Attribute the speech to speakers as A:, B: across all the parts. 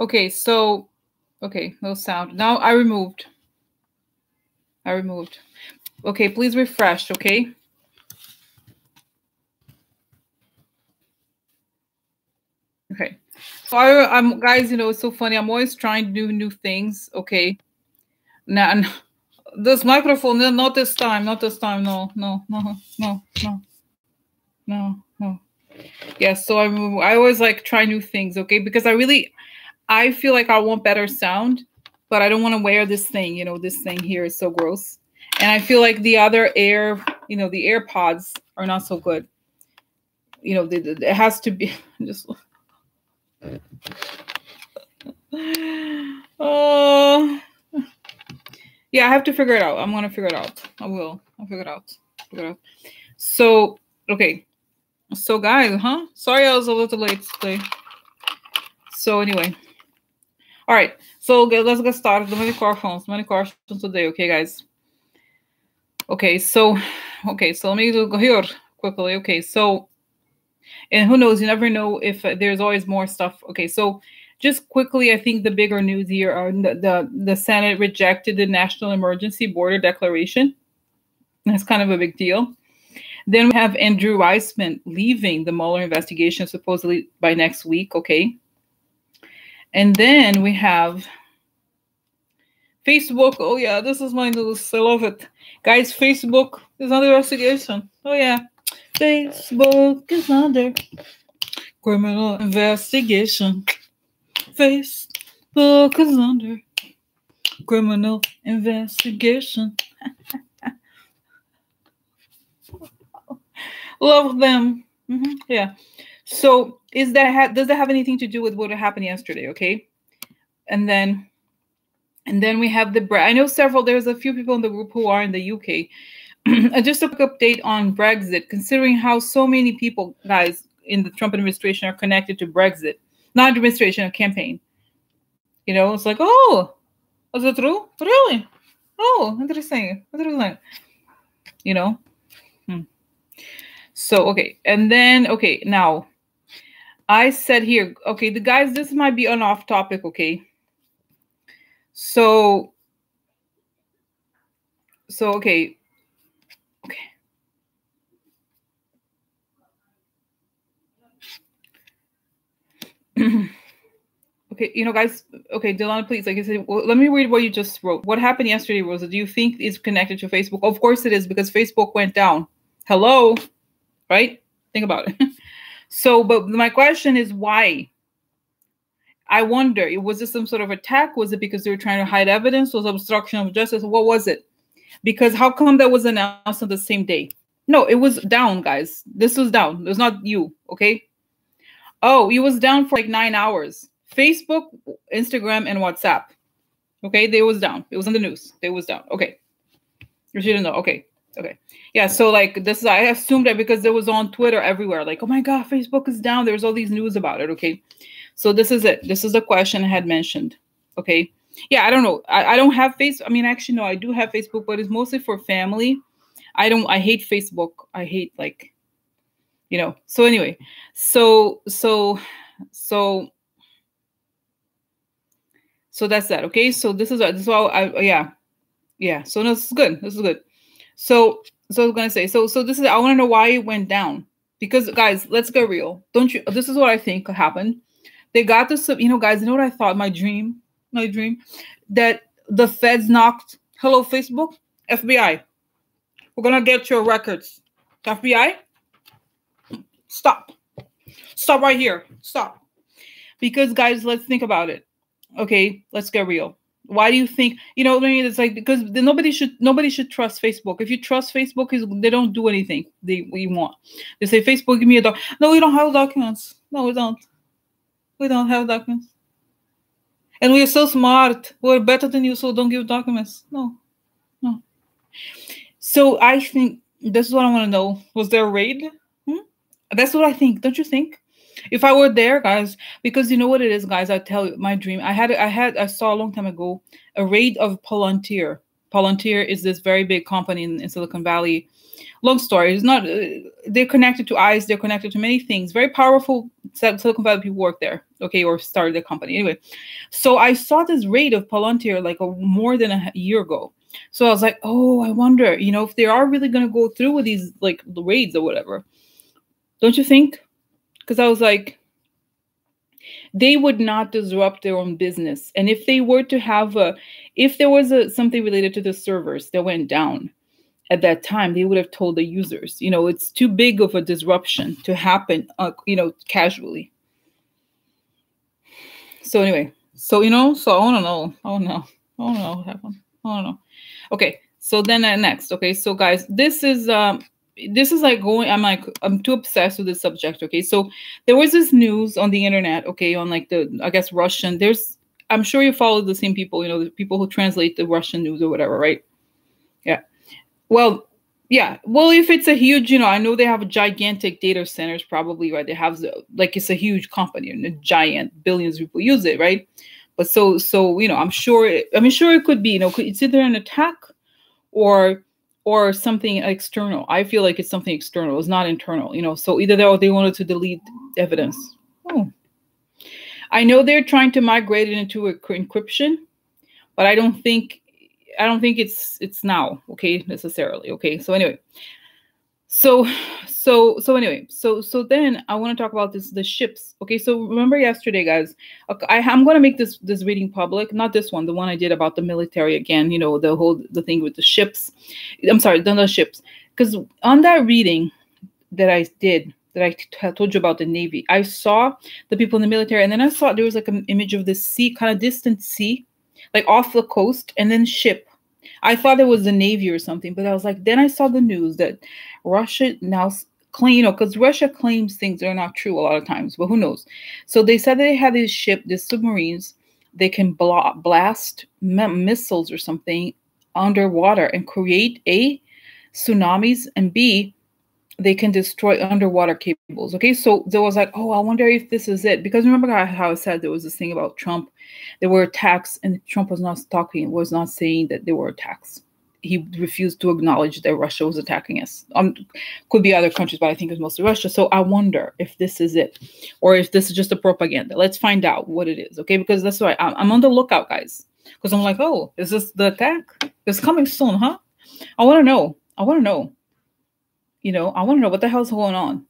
A: Okay, so, okay, no sound. Now I removed. Okay, please refresh, okay? Okay. So I'm guys, you know, it's so funny. I'm always trying to do new things, okay? Now, this microphone, no, not this time, not this time. No, no, no, no, no, no, no. Yeah, so I always like try new things, okay? Because I feel like I want better sound, but I don't want to wear this thing, you know, this thing here is so gross. And I feel like the other air, you know, the AirPods are not so good. You know, it has to be just. Oh, yeah, I have to figure it out. I'm gonna figure it out. I will. I'll figure it out. So, okay. So, guys, huh? Sorry, I was a little late today. So, anyway, all right. So, let's get started. Many questions today. Okay, guys. Okay, so let me go here quickly. Okay, so, and who knows? You never know if there's always more stuff. Okay, so just quickly, I think the bigger news here are the Senate rejected the National Emergency Border Declaration. That's kind of a big deal. Then we have Andrew Weissman leaving the Mueller investigation supposedly by next week. Okay, and then we have Facebook. Oh yeah, this is my news. I love it, guys. Facebook is under investigation. Oh yeah, Facebook is under criminal investigation. Facebook is under criminal investigation. Love them. Yeah. So does that have anything to do with what happened yesterday? Okay. And then we have I know there's a few people in the group who are in the UK. Just a quick update on Brexit, considering how so many people, guys, in the Trump administration are connected to Brexit. Not administration, a campaign. You know, it's like, oh, is it true? Really? Oh, interesting. You know? So, okay. And then, okay, now, I said here, okay, the guys, this might be an off topic, okay? So, okay. Okay, you know, guys, okay, Delana, please, like I said, well, let me read what you just wrote. What happened yesterday, Rosa, do you think is connected to Facebook? Of course it is, because Facebook went down. Hello? Right? Think about it. So, but my question is why? I wonder, was this some sort of attack? Was it because they were trying to hide evidence? Was it obstruction of justice? What was it? Because how come that was announced on the same day? No, it was down, guys. This was down. It was not you, okay? Oh, it was down for like 9 hours. Facebook, Instagram, and WhatsApp. Okay, they was down. It was in the news. They was down. Okay. You didn't know. Okay. Okay. Yeah, so like this is, I assumed that because it was on Twitter everywhere. Like, oh my God, Facebook is down. There's all these news about it. Okay. So this is it. This is the question I had mentioned. Okay. Yeah, I don't know. I don't have Facebook. I mean, actually, no, I do have Facebook, but it's mostly for family. I hate Facebook. I hate, like, you know. So anyway, so that's that. Okay. So this is all yeah. So no, this is good. This is good. So I was gonna say, so this is, I want to know why it went down. Because guys, let's get real. Don't you, this is what I think happened. They got this, you know, guys, you know what I thought? My dream, that the feds knocked, hello, Facebook, FBI, we're gonna get your records. FBI, stop right here. Stop. Because guys, let's think about it. Okay, let's get real. Why do you think, you know what I mean? It's like, because nobody should trust Facebook. If you trust Facebook, they don't do anything we want. They say, Facebook, give me a doc. No, we don't have documents. No, we don't. We don't have documents. And we are so smart. We're better than you, so don't give documents. No. So I think this is what I want to know. Was there a raid? That's what I think. Don't you think? If I were there, guys, because you know what it is, guys, I tell you my dream. I saw a long time ago a raid of Palantir. Palantir is this very big company in Silicon Valley. Long story. It's not, they're connected to ICE, they're connected to many things. Very powerful Silicon Valley people work there, okay, or started the company. Anyway, so I saw this raid of Palantir like more than a year ago. So I was like, oh, I wonder, if they are really going to go through with these like the raids or whatever. Don't you think? Because I was like, they would not disrupt their own business. And if they were to have if there was something related to the servers that went down at that time, they would have told the users, it's too big of a disruption to happen, casually. So anyway, so, so I want to know. I don't know what happened. I don't know. Okay. So then next. Okay. So guys, this is like I'm too obsessed with this subject. Okay. So there was this news on the internet. Okay. On like I guess Russian, I'm sure you follow the same people, the people who translate the Russian news or whatever. Right. Yeah. Well, yeah. Well, if it's a huge, I know they have gigantic data centers, probably, right? They have it's a huge company and a giant, billions of people use it. Right. But so, I'm sure it could be, it's either an attack or something external. I feel like it's something external. It's not internal, so either that or they wanted to delete evidence. Oh, I know they're trying to migrate it into encryption, but I don't think it's now, okay, necessarily. Okay. So anyway, so then I want to talk about the ships. Okay. So remember yesterday, guys, I'm going to make this reading public, not this one, the one I did about the military again, the thing with the ships. I'm sorry, the ships. Because on that reading that I did, that I told you about the Navy, I saw the people in the military, and then I saw there was like an image of the sea, kind of distant sea, like off the coast, and then ship. I thought it was the Navy or something, but I was like, then I saw the news that Russia now claim, because Russia claims things that are not true a lot of times, but who knows? So they said that they had these submarines, they can blast missiles or something underwater and create A, tsunamis, and B, they can destroy underwater cables. Okay, so there was like, oh, I wonder if this is it, because remember how I said there was this thing about Trump, there were attacks, and Trump was not saying that there were attacks. He refused to acknowledge that Russia was attacking us. Could be other countries, but I think it's mostly Russia. So I wonder if this is it, or if this is just a propaganda. Let's find out what it is, okay? Because that's why I'm on the lookout, guys. Because I'm like, oh, is this the attack? It's coming soon, huh? I want to know. I want to know what the hell's going on.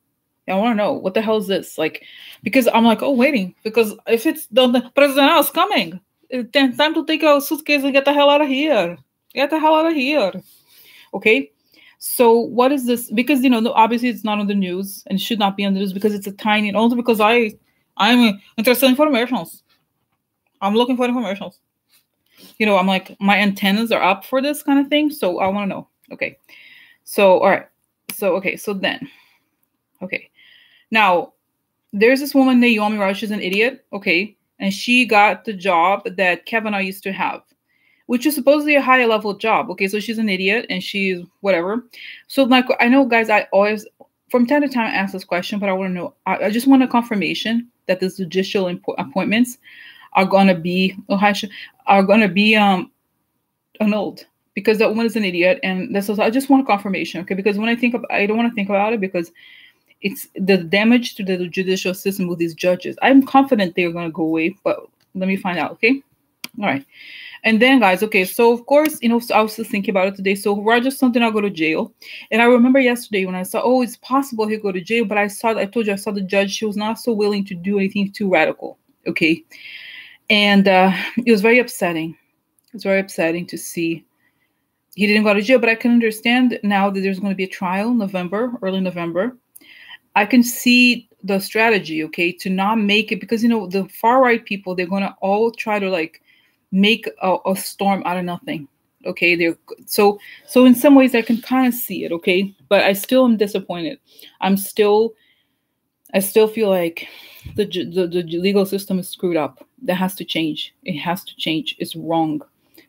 A: I want to know what the hell is this, like, because I'm like, oh, waiting, because if it's the president is coming, it's time to take a suitcase and get the hell out of here. Get the hell out of here. Okay. So what is this? Because obviously it's not on the news, and it should not be on the news because it's a tiny. Also because I'm interested in informations. I'm looking for informations. I'm like, my antennas are up for this kind of thing, so I want to know. Okay. So all right. So, okay, so then, okay. Now, there's this woman, Naomi, right? She's an idiot, okay? And she got the job that Kavanaugh used to have, which is supposedly a higher level job, okay? So she's an idiot, and she's whatever. So, like, I know, guys, I always, from time to time, ask this question, but I want to know, I just want a confirmation that the judicial appointments are going to be, annulled. Because that woman is an idiot, and that's also, I just want a confirmation, okay? Because when I don't want to think about it, because it's the damage to the judicial system with these judges. I'm confident they're going to go away, but let me find out, okay? All right. And then, guys, okay, so of course, so I was just thinking about it today. So Roger something I'll go to jail. And I remember yesterday when I saw, oh, it's possible he'll go to jail, but I told you I saw the judge, she was not so willing to do anything too radical, okay? And it was very upsetting. It was very upsetting to see he didn't go to jail, but I can understand now that there's going to be a trial in early November. I can see the strategy, okay, to not make it, because, the far right people, they're going to all try to like make a storm out of nothing. Okay. So in some ways I can kind of see it. Okay. But I still am disappointed. I still feel like the legal system is screwed up. That has to change. It has to change. It's wrong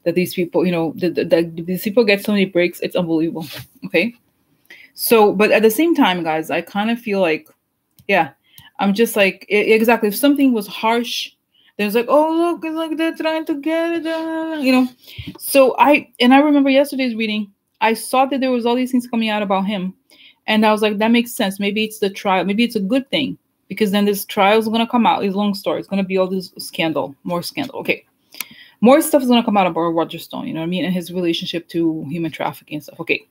A: that these people, these people get so many breaks. It's unbelievable. Okay. So, but at the same time, guys, I kind of feel like, yeah, I'm just like, exactly. If something was harsh, there's like, oh, look, it's like they're trying to get it, So I remember yesterday's reading, I saw that there was all these things coming out about him. And I was like, that makes sense. Maybe it's the trial. Maybe it's a good thing, because then this trial is gonna come out. It's a long story. It's gonna be all this scandal, more scandal. Okay, more stuff is gonna come out about Roger Stone. You know what I mean, and his relationship to human trafficking and stuff. Okay,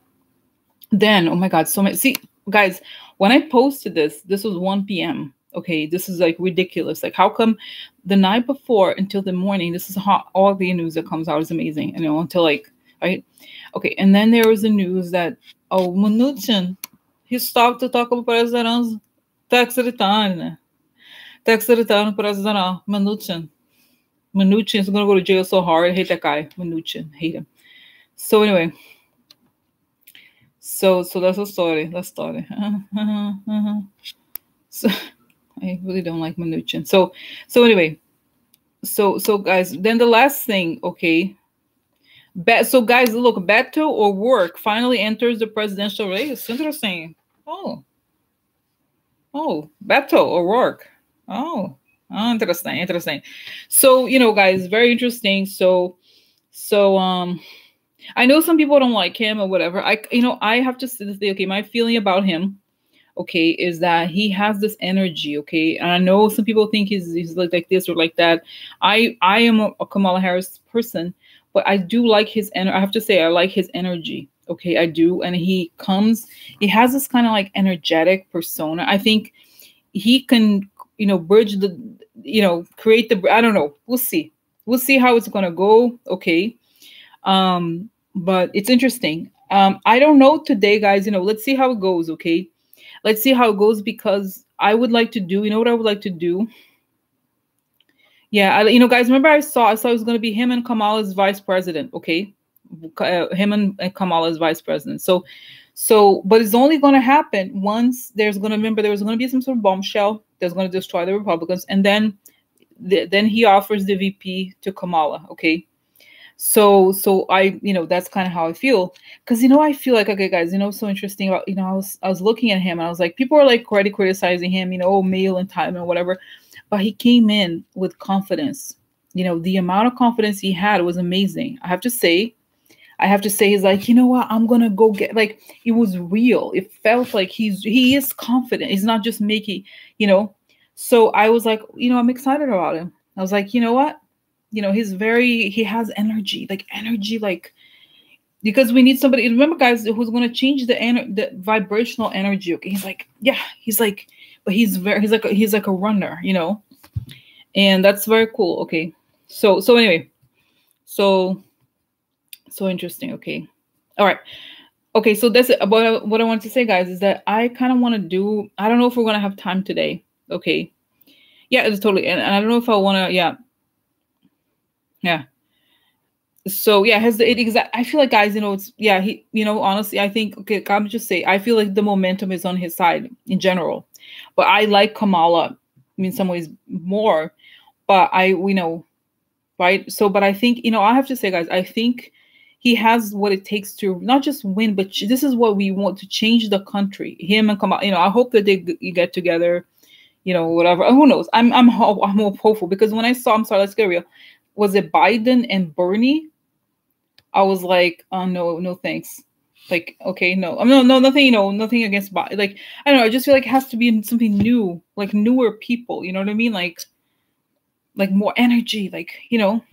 A: then oh my God, so many. See, guys, when I posted this was 1 p.m. Okay, this is like ridiculous. Like, how come the night before until the morning? This is how all the news that comes out is amazing. You know, until like, right? Okay, and then there was the news that Mnuchin, he stopped to talk about president's tax return. Tax return president Mnuchin. Mnuchin is gonna go to jail so hard. I hate that guy. Mnuchin, hate him. So anyway, so that's the story. That's story. So I really don't like Mnuchin. So anyway, so guys, then the last thing, okay. So guys, look, Beto O'Rourke finally enters the presidential race. Interesting. Oh, Beto O'Rourke. Oh, interesting. So, you know, guys, very interesting. So I know some people don't like him or whatever. I have to say, okay, my feeling about him, okay, is that he has this energy, okay? And I know some people think he's like this or like that. I am a Kamala Harris person, but I do like his energy. I have to say, I like his energy, okay? I do. And he has this kind of like energetic persona. I think he can, you know, bridge the, you know, create the, I don't know. We'll see. We'll see how it's going to go, okay? But it's interesting. I don't know today, guys, you know, let's see how it goes, okay? Let's see how it goes, because I would like to do, you know what I would like to do? Yeah, you know, guys, remember I saw it was going to be him and Kamala's vice president, okay? Him and Kamala's vice president. So, but it's only going to happen once there's going to, remember, there was going to be some sort of bombshell that's going to destroy the Republicans. And then he offers the VP to Kamala, okay? So I, you know, that's kind of how I feel. Because, you know, I feel like, okay, guys, you know, so interesting about, you know, I was looking at him and I was like, people are like already criticizing him, you know, male entitlement, whatever. But he came in with confidence. You know, the amount of confidence he had was amazing. I have to say, he's like, you know what, I'm going to go get, like, it was real. It felt like he is confident. He's not just making, you know. So I was like, you know, I'm excited about him. I was like, you know what? You know, he has energy, like, because we need somebody. Remember, guys, who's going to change the vibrational energy. Okay, he's like, yeah, he's like, but he's like a runner, you know, and that's very cool. Okay, so anyway, so interesting. Okay, all right. Okay, so that's it. About what I want to say, guys, is that I kind of want to do. I don't know if we're gonna have time today. Okay, yeah, it's totally, and I don't know if I want to. Yeah. So yeah, I feel like, guys, you know, it's, yeah, he, you know, honestly, I think, okay, I'm just say, I feel like the momentum is on his side in general, but I like Kamala in some ways more, but we know, right? So, but I think, you know, I have to say, guys, I think he has what it takes to not just win, but this is what we want to change the country. Him and Kamala, you know, I hope that they get together, you know, whatever. Who knows? I'm hopeful, because when I saw, I'm sorry, let's get real. Was it Biden and Bernie? I was like, oh, no, thanks. Like, okay, no, nothing, you know, nothing against Biden. Like, I don't know. I just feel like it has to be something new, like newer people. You know what I mean? Like more energy. Like, you know,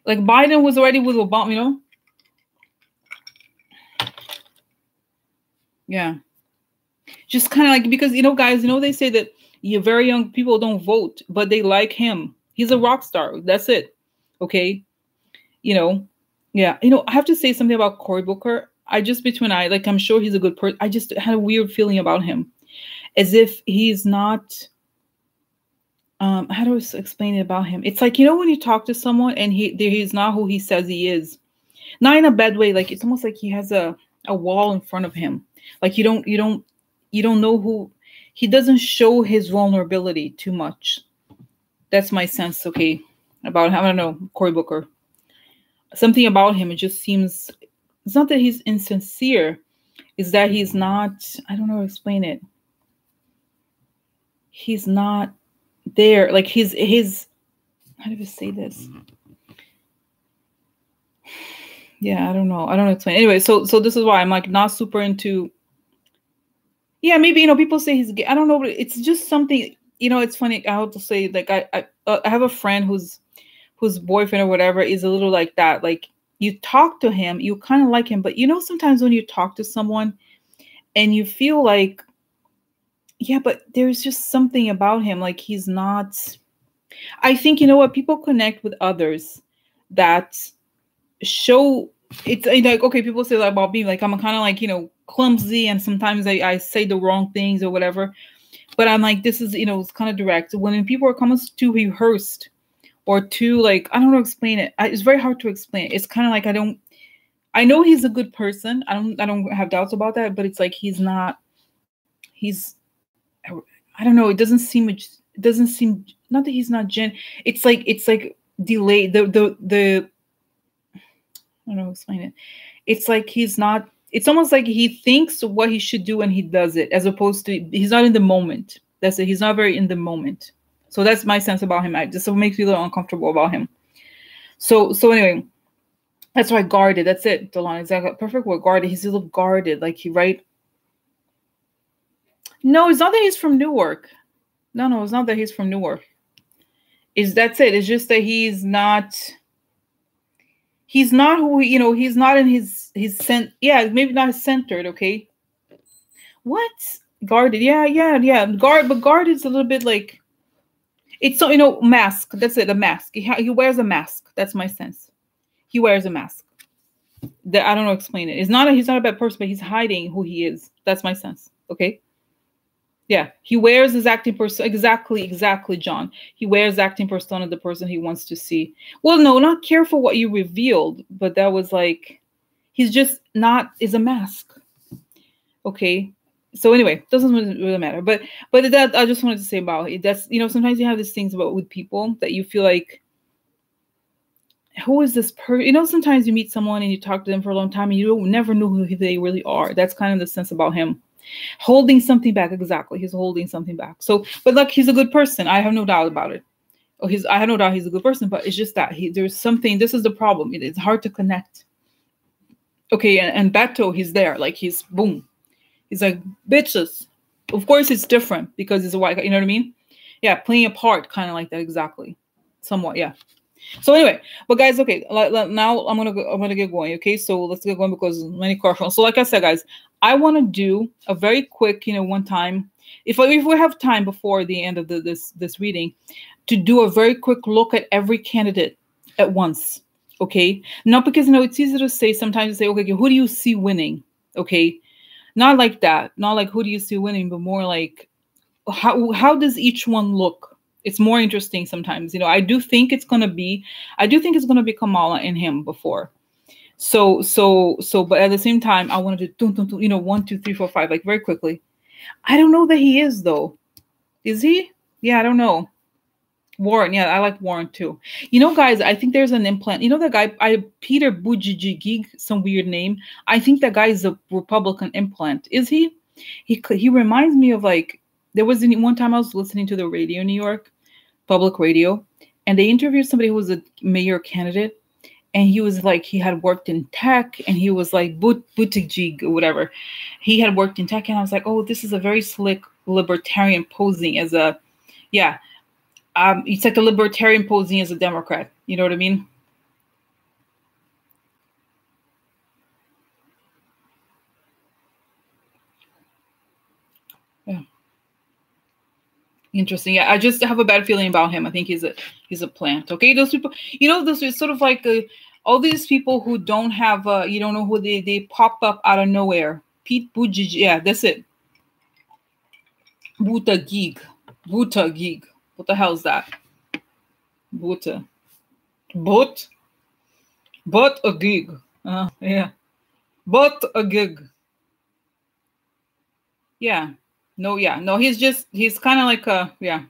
A: like Biden was already with Obama. You know? Yeah. Just kind of like, because, you know, guys, you know, they say that very young people don't vote, but they like him. He's a rock star. That's it. Okay. You know. Yeah, you know, I have to say something about Cory Booker. Like, I'm sure he's a good person. I just had a weird feeling about him, as if he's not. How do I explain it about him? It's like, you know, when you talk to someone and he's not who he says he is, not in a bad way. Like, it's almost like he has a wall in front of him. Like, you don't know who. He doesn't show his vulnerability too much. That's my sense. Okay, about him. I don't know, Cory Booker. Something about him, it just seems, it's not that he's insincere, it's that he's not, I don't know how to explain it. He's not there. Like his, how do I say this? Yeah, I don't know. I don't explain. Anyway, so this is why I'm like not super into, Yeah, maybe, people say he's gay. I don't know, but it's just something, it's funny. I have to say, like, I have a friend whose boyfriend or whatever is a little like that. Like, you talk to him, you kind of like him, but sometimes when you talk to someone and you feel like, yeah, but there's just something about him. Like, he's not, I think, what, people connect with others that show, it's like, okay, people say that about me, like, I'm kind of like, clumsy, and sometimes I say the wrong things or whatever, but I'm like, this is, it's kind of direct. When people are coming too rehearsed or too, like, I don't know, explain it. It's very hard to explain. It's kind of like, I know he's a good person. I don't have doubts about that, but it's like, he's, I don't know. It doesn't seem, not that he's not it's like delayed. I don't know how to explain it. It's like he's not, it's almost like he thinks what he should do and he does it, as opposed to, he's not in the moment. That's it. He's not very in the moment. So that's my sense about him. It makes me a little uncomfortable about him. So anyway, that's why guarded. That's it, Delon. Exactly. Perfect word, guarded. He's a little guarded. Like, right? No, it's not that he's from Newark. No, it's not that he's from Newark. That's it. It's just that he's not who, he's not in his yeah, maybe not centered. Okay. What? Guarded. Yeah. But guarded's a little bit like, it's so, mask. That's it. A mask. He wears a mask. That's my sense. He wears a mask. That, I don't know how to explain it. He's not a bad person, but he's hiding who he is. That's my sense. Okay. Yeah, he wears his acting persona. Exactly, John. He wears acting persona, the person he wants to see. Well, no, not careful what you revealed, but that was like, he's just not, is a mask. Okay. So anyway, doesn't really matter. But that, I just wanted to say about it. That's, sometimes you have these things about with people that you feel like, who is this person? Sometimes you meet someone and you talk to them for a long time and you don't never know who they really are. That's kind of the sense about him. Holding something back. Exactly. He's holding something back. So, but look, he's a good person. I have no doubt about it. I have no doubt he's a good person, but it's just that there's something, this is the problem. It's hard to connect. Okay. And Beto, he's there. Like, he's boom. He's like, bitches. Of course it's different because he's a white guy. You know what I mean? Yeah. Playing a part kind of like that. Exactly. Somewhat. Yeah. So anyway, but guys, okay, now I'm gonna get going. Okay, so let's get going because many questions. So like I said, guys, I want to do a very quick, one time, if we have time before the end of this reading, to do a very quick look at every candidate at once. Okay, not because it's easy to say sometimes to say, okay, who do you see winning? Okay, not like that, not like who do you see winning, but more like how does each one look? It's more interesting sometimes. I do think it's gonna be Kamala and him before. So, but at the same time, I wanted to do, 1, 2, 3, 4, 5, like very quickly. I don't know that he is though. Is he? Yeah, I don't know. Warren, yeah, I like Warren too. Guys, I think there's an implant. That guy, Peter Buttigieg, some weird name. I think that guy is a Republican implant. Is he? He reminds me of, like, there was one time I was listening to the radio in New York, public radio, and they interviewed somebody who was a mayor candidate, and he was like, he had worked in tech, and he was like Buttigieg or whatever. He had worked in tech, and I was like, oh, this is a very slick libertarian posing as a, yeah, it's like a libertarian posing as a Democrat. You know what I mean? Yeah. Interesting. Yeah, I just have a bad feeling about him. I think he's a plant. Okay, those people, those is sort of like all these people who don't have, you don't know who they pop up out of nowhere. Pete Buttigieg. Yeah, that's it. Buttigieg. What the hell is that? But a gig. Yeah. But a gig. Yeah. No, yeah. No, he's kind of like yeah.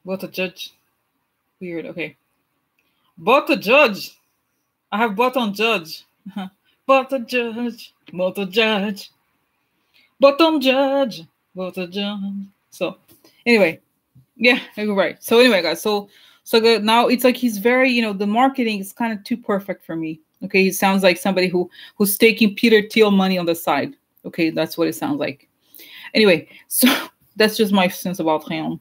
A: But a judge. Weird. Okay. But a judge. I have but on judge. But a judge. But a judge. But on judge. But a judge. So anyway. Yeah, you're right. So anyway, guys, so now it's like he's very, the marketing is kind of too perfect for me. Okay, he sounds like somebody who's taking Peter Thiel money on the side. Okay, that's what it sounds like. Anyway, so that's just my sense about Réon.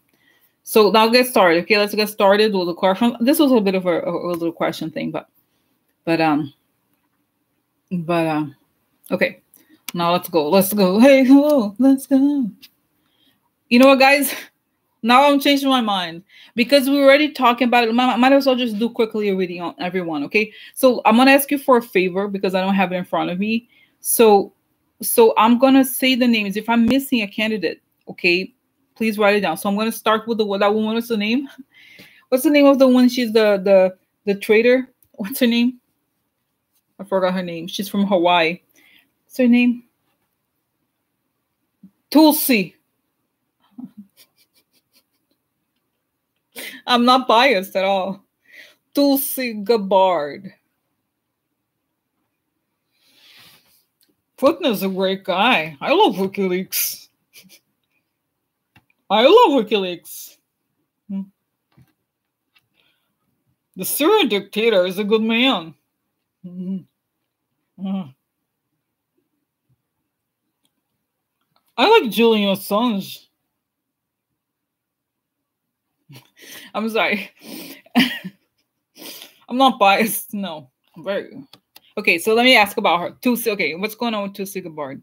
A: So now get started. Okay, let's get started with the question. This was a bit of a little question thing, but okay. Now let's go. Let's go. Hey, hello, let's go. You know what, guys? Now I'm changing my mind because we're already talking about it. Might as well just do quickly a reading on everyone, okay? So I'm gonna ask you for a favor because I don't have it in front of me. So I'm gonna say the names. If I'm missing a candidate, okay, please write it down. So I'm gonna start with that woman. What's the name? What's the name of the one? She's the traitor. What's her name? I forgot her name. She's from Hawaii. What's her name? Tulsi. I'm not biased at all. Tulsi Gabbard. Putin is a great guy. I love WikiLeaks. I love WikiLeaks. The Syrian dictator is a good man. I like Julian Assange. I'm sorry. I'm not biased. No. I'm very... Okay, so let me ask about her. Tulsi. Okay, what's going on with Tulsi Gabbard?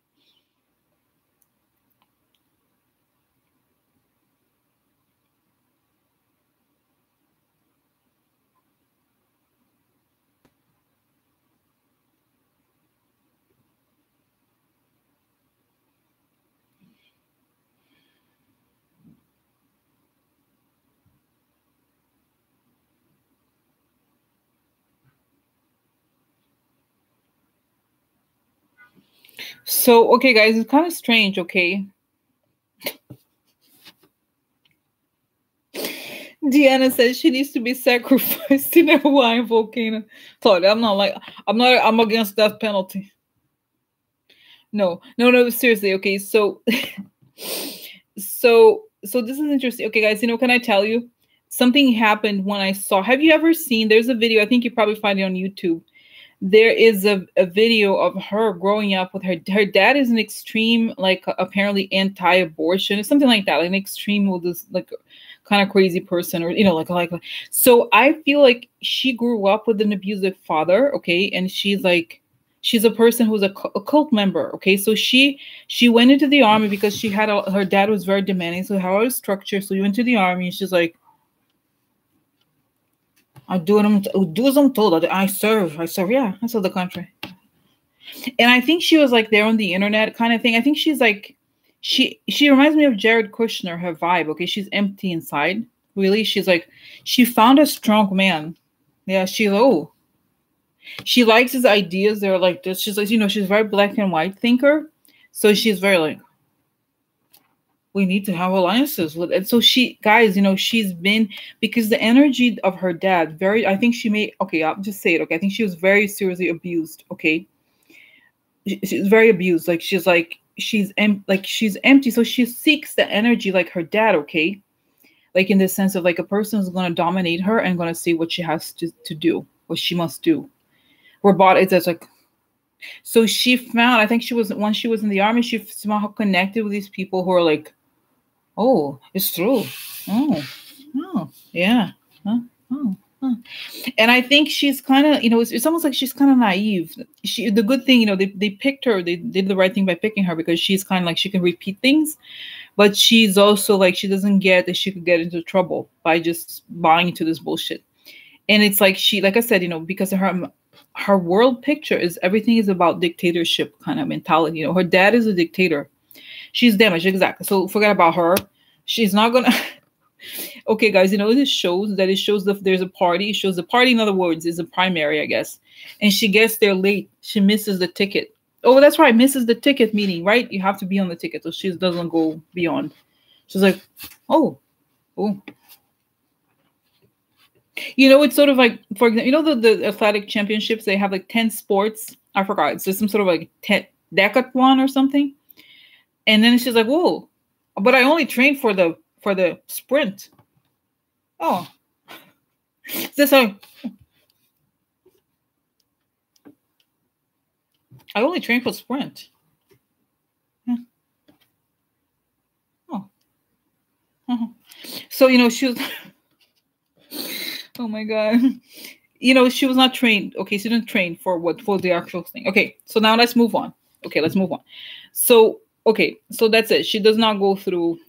A: So, okay, guys, it's kind of strange, okay? Deanna says she needs to be sacrificed in a Hawaiian volcano. Sorry, I'm against death penalty. No, seriously, okay, so so this is interesting. Okay, guys, can I tell you? Something happened when I saw, have you ever seen, there's a video, I think you probably find it on YouTube. There is a video of her growing up with her dad is an extreme, like apparently anti-abortion or something like that, like an extreme with this like kind of crazy person, or like so I feel like she grew up with an abusive father, okay, and she's a person who's a cult member, okay, so she went into the army because she had her dad was very demanding, so how was structured, so you went to the army and she's like, I do as I'm told. I serve. Yeah, I serve the country. And I think she was like there on the internet kind of thing. I think she's like, she reminds me of Jared Kushner, her vibe. Okay, she's empty inside. Really, she's like, she found a strong man. Yeah, she likes his ideas. They're like this. She's like, she's very black and white thinker. So she's very like, we need to have alliances with, and so she, guys, she's been, because the energy of her dad, I think she may, okay, I'll just say it, okay, I think she was very seriously abused, okay, she's very abused, like she's empty, so she seeks the energy like her dad, okay, like in the sense of like a person is going to dominate her and going to say what she has to do, what she must do. It's like, so she found, I think when she was in the army, she somehow connected with these people who are like, oh, it's true. Oh, yeah. Oh. And I think she's kind of, it's almost like she's kind of naive. The good thing, they picked her. They did the right thing by picking her because she's kind of like, she can repeat things, but she's also like, she doesn't get that she could get into trouble by just buying into this bullshit. And it's like like I said, because of her world picture is everything is about dictatorship kind of mentality. Her dad is a dictator. She's damaged, exactly. So forget about her. She's not gonna. Okay, guys, this shows that there's a party. It shows the party, in other words, is a primary, I guess. And she gets there late. She misses the ticket. Oh, that's right, misses the ticket meeting, right? You have to be on the ticket, so she doesn't go beyond. She's like, oh. It's sort of like, for example, the athletic championships, they have like 10 sports. I forgot. It's just some sort of like 10 decathlon or something. And then she's like, whoa, but I only trained for the sprint. Oh, this I only trained for sprint. So, she was, oh my God. She was not trained. Okay, she didn't train for the actual thing. Okay, so now let's move on. Okay, let's move on. So, okay, so that's it. She doesn't go through.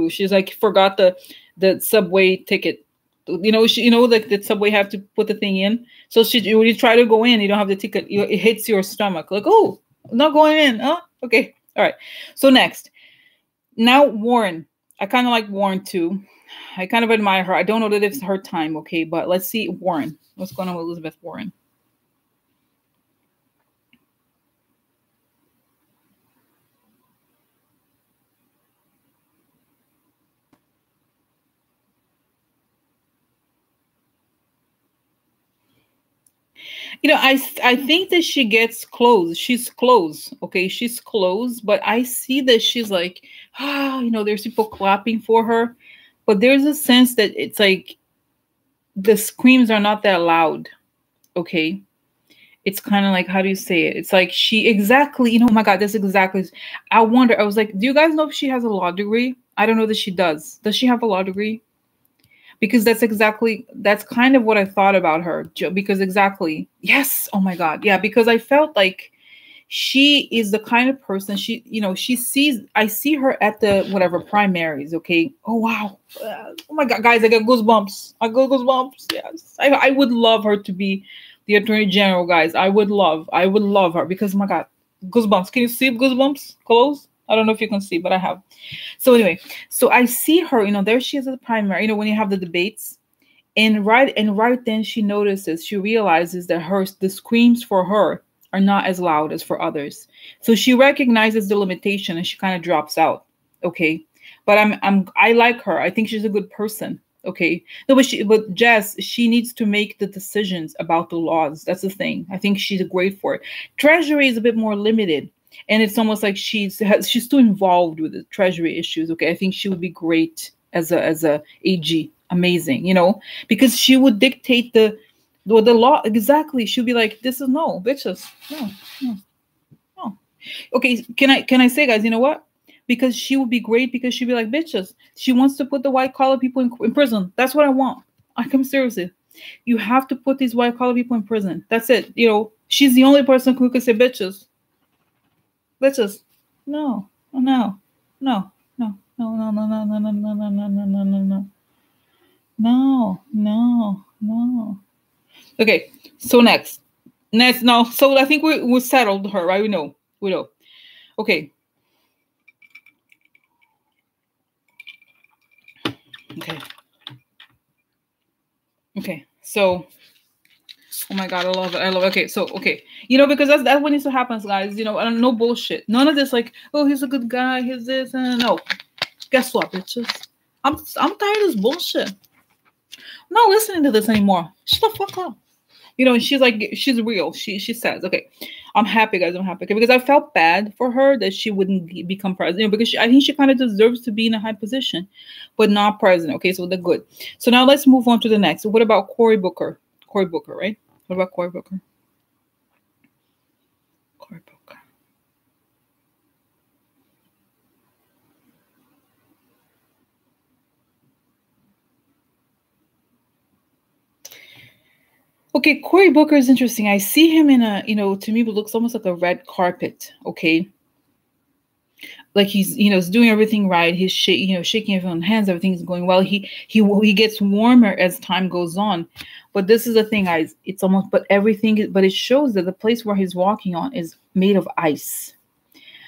A: She's like, forgot the subway ticket. Like the subway have to put the thing in. So when you try to go in, you don't have the ticket. It hits your stomach. Like, oh, not going in. Huh? Okay, all right. So next, now Warren. I kind of like Warren too. I kind of admire her. I don't know that it's her time, okay? But let's see Warren. What's going on with Elizabeth Warren? I think that she gets close. She's close, okay? She's close, but I see that she's like, there's people clapping for her. But there's a sense that it's like the screams are not that loud, okay? It's kind of like, how do you say it? It's like oh my God, that's exactly. I wonder, I was like, do you guys know if she has a law degree? I don't know that she does. Does she have a law degree? Because that's kind of what I thought about her. Because exactly, yes, oh my God, yeah, because I felt like she is the kind of person, I see her at the whatever primaries, okay? Oh wow, oh my God, guys, I got goosebumps. Yes, I would love her to be the Attorney General, guys. I would love her because, oh my God, goosebumps. Can you see goosebumps? Close. I don't know if you can see, but I have. So anyway, so I see her, there she is at the primary, when you have the debates, and right then she realizes that the screams for her are not as loud as for others. So she recognizes the limitation and she kind of drops out. Okay. But I like her. I think she's a good person. Okay. No, but Jess, she needs to make the decisions about the laws. That's the thing. I think she's great for it. Treasury is a bit more limited. And it's almost like she's too involved with the treasury issues. Okay. I think she would be great as a AG. Amazing, because she would dictate the law. Exactly. She'll be like, this is no, bitches. No. Okay. Can I say, guys, you know what? Because she would be great, because she'd be like, bitches. She wants to put the white collar people in prison. That's what I want. I come seriously. You have to put these white collar people in prison. That's it. She's the only person who could say bitches. Bitches. No. No. No. No. No. No. No. No. No. No. No. No. No. No. No. No. No. Okay, so next, no. So I think we settled her, right? We know. Okay. So, oh my God, I love it. Okay, so okay, because that's what needs to happen, guys. I don't no bullshit. None of this like, oh, he's a good guy. He's this and no. Guess what, bitches? I'm tired of this bullshit. I'm not listening to this anymore. Shut the fuck up. She's like, she's real. She says, okay, I'm happy, guys. I'm happy because I felt bad for her that she wouldn't become president, because I think she kind of deserves to be in a high position, but not president. Okay, so they're good. So now let's move on to the next. So what about Cory Booker? Cory Booker, right? What about Cory Booker? Cory Booker. Okay, Cory Booker is interesting. I see him in a, to me, it looks almost like a red carpet. Okay. Like he's, doing everything right. He's shaking everyone's hands. Everything's going well. He gets warmer as time goes on. But this is the thing, guys. It's almost, but it shows that the place where he's walking on is made of ice.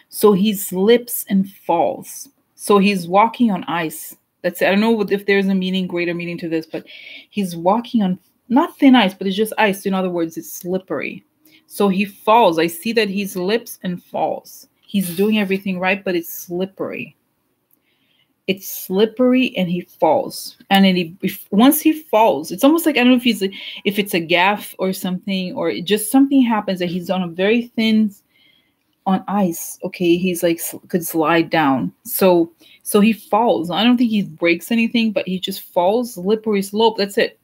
A: So he slips and falls. So he's walking on ice. That's it. I don't know if there's a greater meaning to this, but he's walking on not thin ice, but it's just ice. In other words, it's slippery. So he falls. I see that he slips and falls. He's doing everything right, but it's slippery. It's slippery and he falls. And then once he falls, it's almost like, I don't know if it's a gaffe or something, or just something happens that he's on a very thin on ice. Okay, he's like could slide down. So he falls. I don't think he breaks anything, but he just falls, slippery slope. That's it.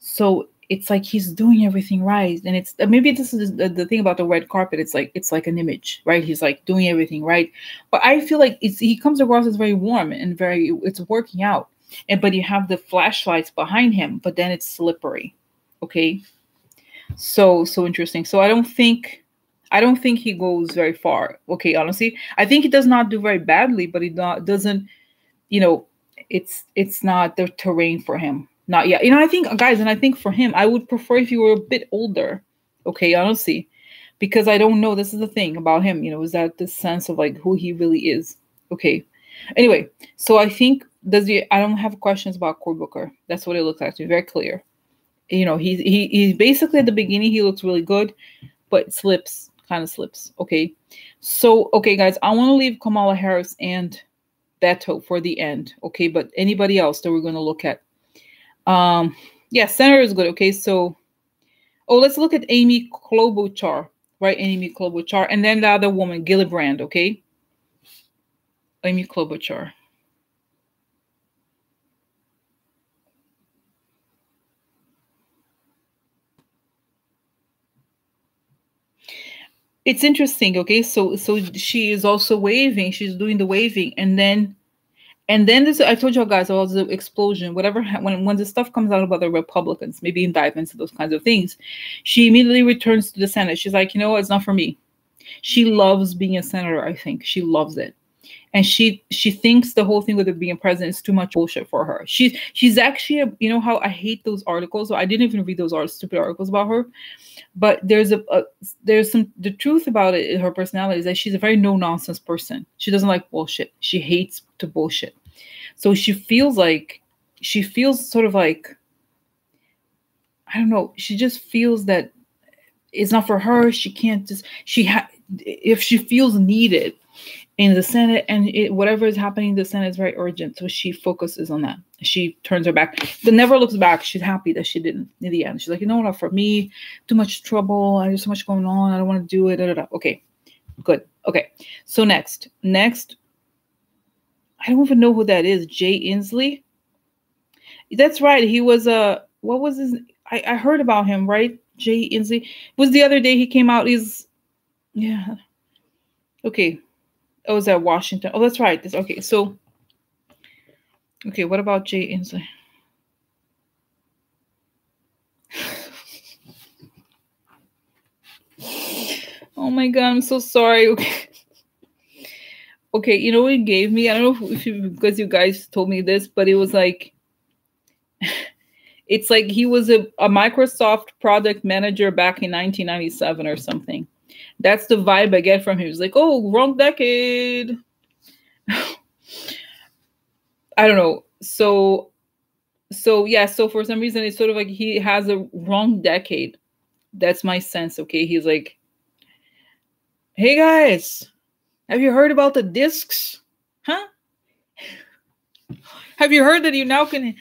A: So it's like he's doing everything right. And it's maybe this is the thing about the red carpet. It's like an image, right? He's like doing everything right. But I feel like he comes across as very warm and it's working out. But you have the flashlights behind him, but then it's slippery. Okay. So interesting. So I don't think he goes very far. Okay, honestly. I think he does not do very badly, but he doesn't, it's not the terrain for him. Not yet. I think, guys, and I think for him, I would prefer if he were a bit older. Okay, honestly. Because I don't know. This is the thing about him, is that the sense of like who he really is. Okay. Anyway, so I think I don't have questions about Cory Booker. That's what it looks like to me. Very clear. He's basically at the beginning, he looks really good, but kind of slips. Okay. So, okay, guys, I want to leave Kamala Harris and Beto for the end. Okay. But anybody else that we're going to look at? Yeah, Senator is good. Okay. So, let's look at Amy Klobuchar, right? Amy Klobuchar. And then the other woman, Gillibrand. Okay. Amy Klobuchar. It's interesting, okay? So she is also waving. She's doing the waving, and then this. I told you guys about the explosion. Whatever when the stuff comes out about the Republicans, maybe indictments and those kinds of things, she immediately returns to the Senate. She's like, it's not for me. She loves being a senator. I think she loves it, and she thinks the whole thing with it being president is too much bullshit for her. She's actually how I hate those articles. So I didn't even read those stupid articles about her. But there's the truth about it, her personality is that she's a very no-nonsense person. She doesn't like bullshit. She hates to bullshit. So she feels sort of like, I don't know, she just feels that it's not for her. She can't just, if she feels needed in the Senate and whatever is happening in the Senate is very urgent. So she focuses on that. She turns her back, but never looks back. She's happy that she didn't in the end. She's like, not for me, too much trouble. There's so much going on. I don't want to do it. Da, da, da. Okay, good. Okay. So next, I don't even know who that is. Jay Inslee. That's right. He was what was his, I heard about him, right? Jay Inslee. It was the other day he came out. Yeah. Okay. Oh, is that Washington? Oh, that's right. Okay. So, okay. What about Jay Inslee? Oh my God. I'm so sorry. Okay. Okay. You know what he gave me? I don't know because you guys told me this, but it was like, it's like he was a Microsoft product manager back in 1997 or something. That's the vibe I get from him. He's like, oh, wrong decade. I don't know. So yeah. So for some reason, it's sort of like he has a wrong decade. That's my sense. Okay. He's like, hey guys, have you heard about the discs? Huh? Have you heard that you now can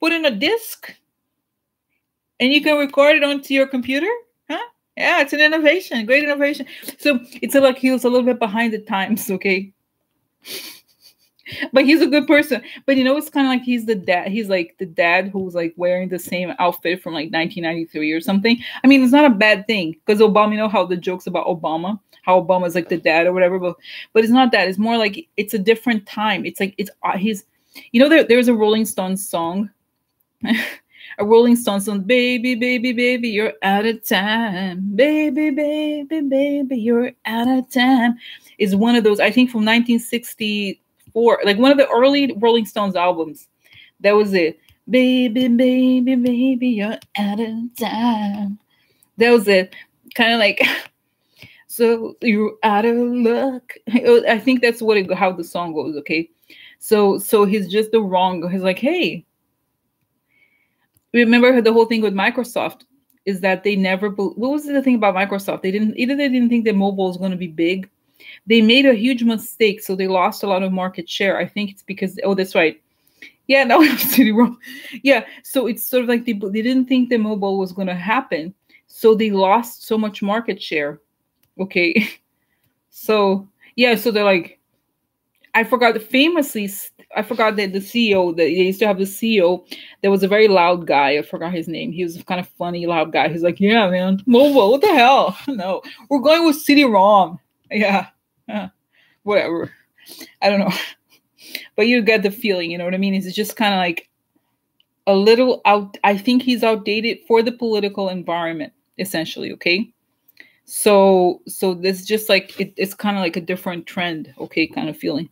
A: put in a disc and you can record it onto your computer? Huh? Yeah, it's an innovation, great innovation. So it's like he was a little bit behind the times, okay? But he's a good person. But it's kind of like he's the dad. He's like the dad who's like wearing the same outfit from like 1993 or something. I mean, it's not a bad thing because Obama, how the jokes about Obama, how Obama's like the dad or whatever. But it's not that. It's more like it's a different time. It's like he's, there's a Rolling Stones song. A Rolling Stones song, baby, baby, baby, you're out of time. Baby, baby, baby, you're out of time. Is one of those, I think from 1964, like one of the early Rolling Stones albums. That was it. Baby, baby, baby, you're out of time. That was it. Kind of like, so you're out of luck. I think that's how the song goes, okay? So he's just he's like, hey, remember the whole thing with Microsoft is that they never, what was the thing about Microsoft? They didn't think that mobile was going to be big. They made a huge mistake. So they lost a lot of market share. I think it's because, oh, that's right. Yeah, that was pretty wrong. Yeah. So it's sort of like they didn't think that mobile was going to happen. So they lost so much market share. Okay. So, yeah. So they're like, I forgot I forgot that the CEO, that they used to have the CEO. There was a very loud guy. I forgot his name. He was kind of funny, loud guy. He's like, yeah, man, mobile. What the hell? No, we're going with CD-ROM. Yeah. Whatever. I don't know. But you get the feeling, you know what I mean? It's just kind of like a little out. I think he's outdated for the political environment, essentially. Okay. So this just like, it's kind of like a different trend. Okay. Kind of feeling.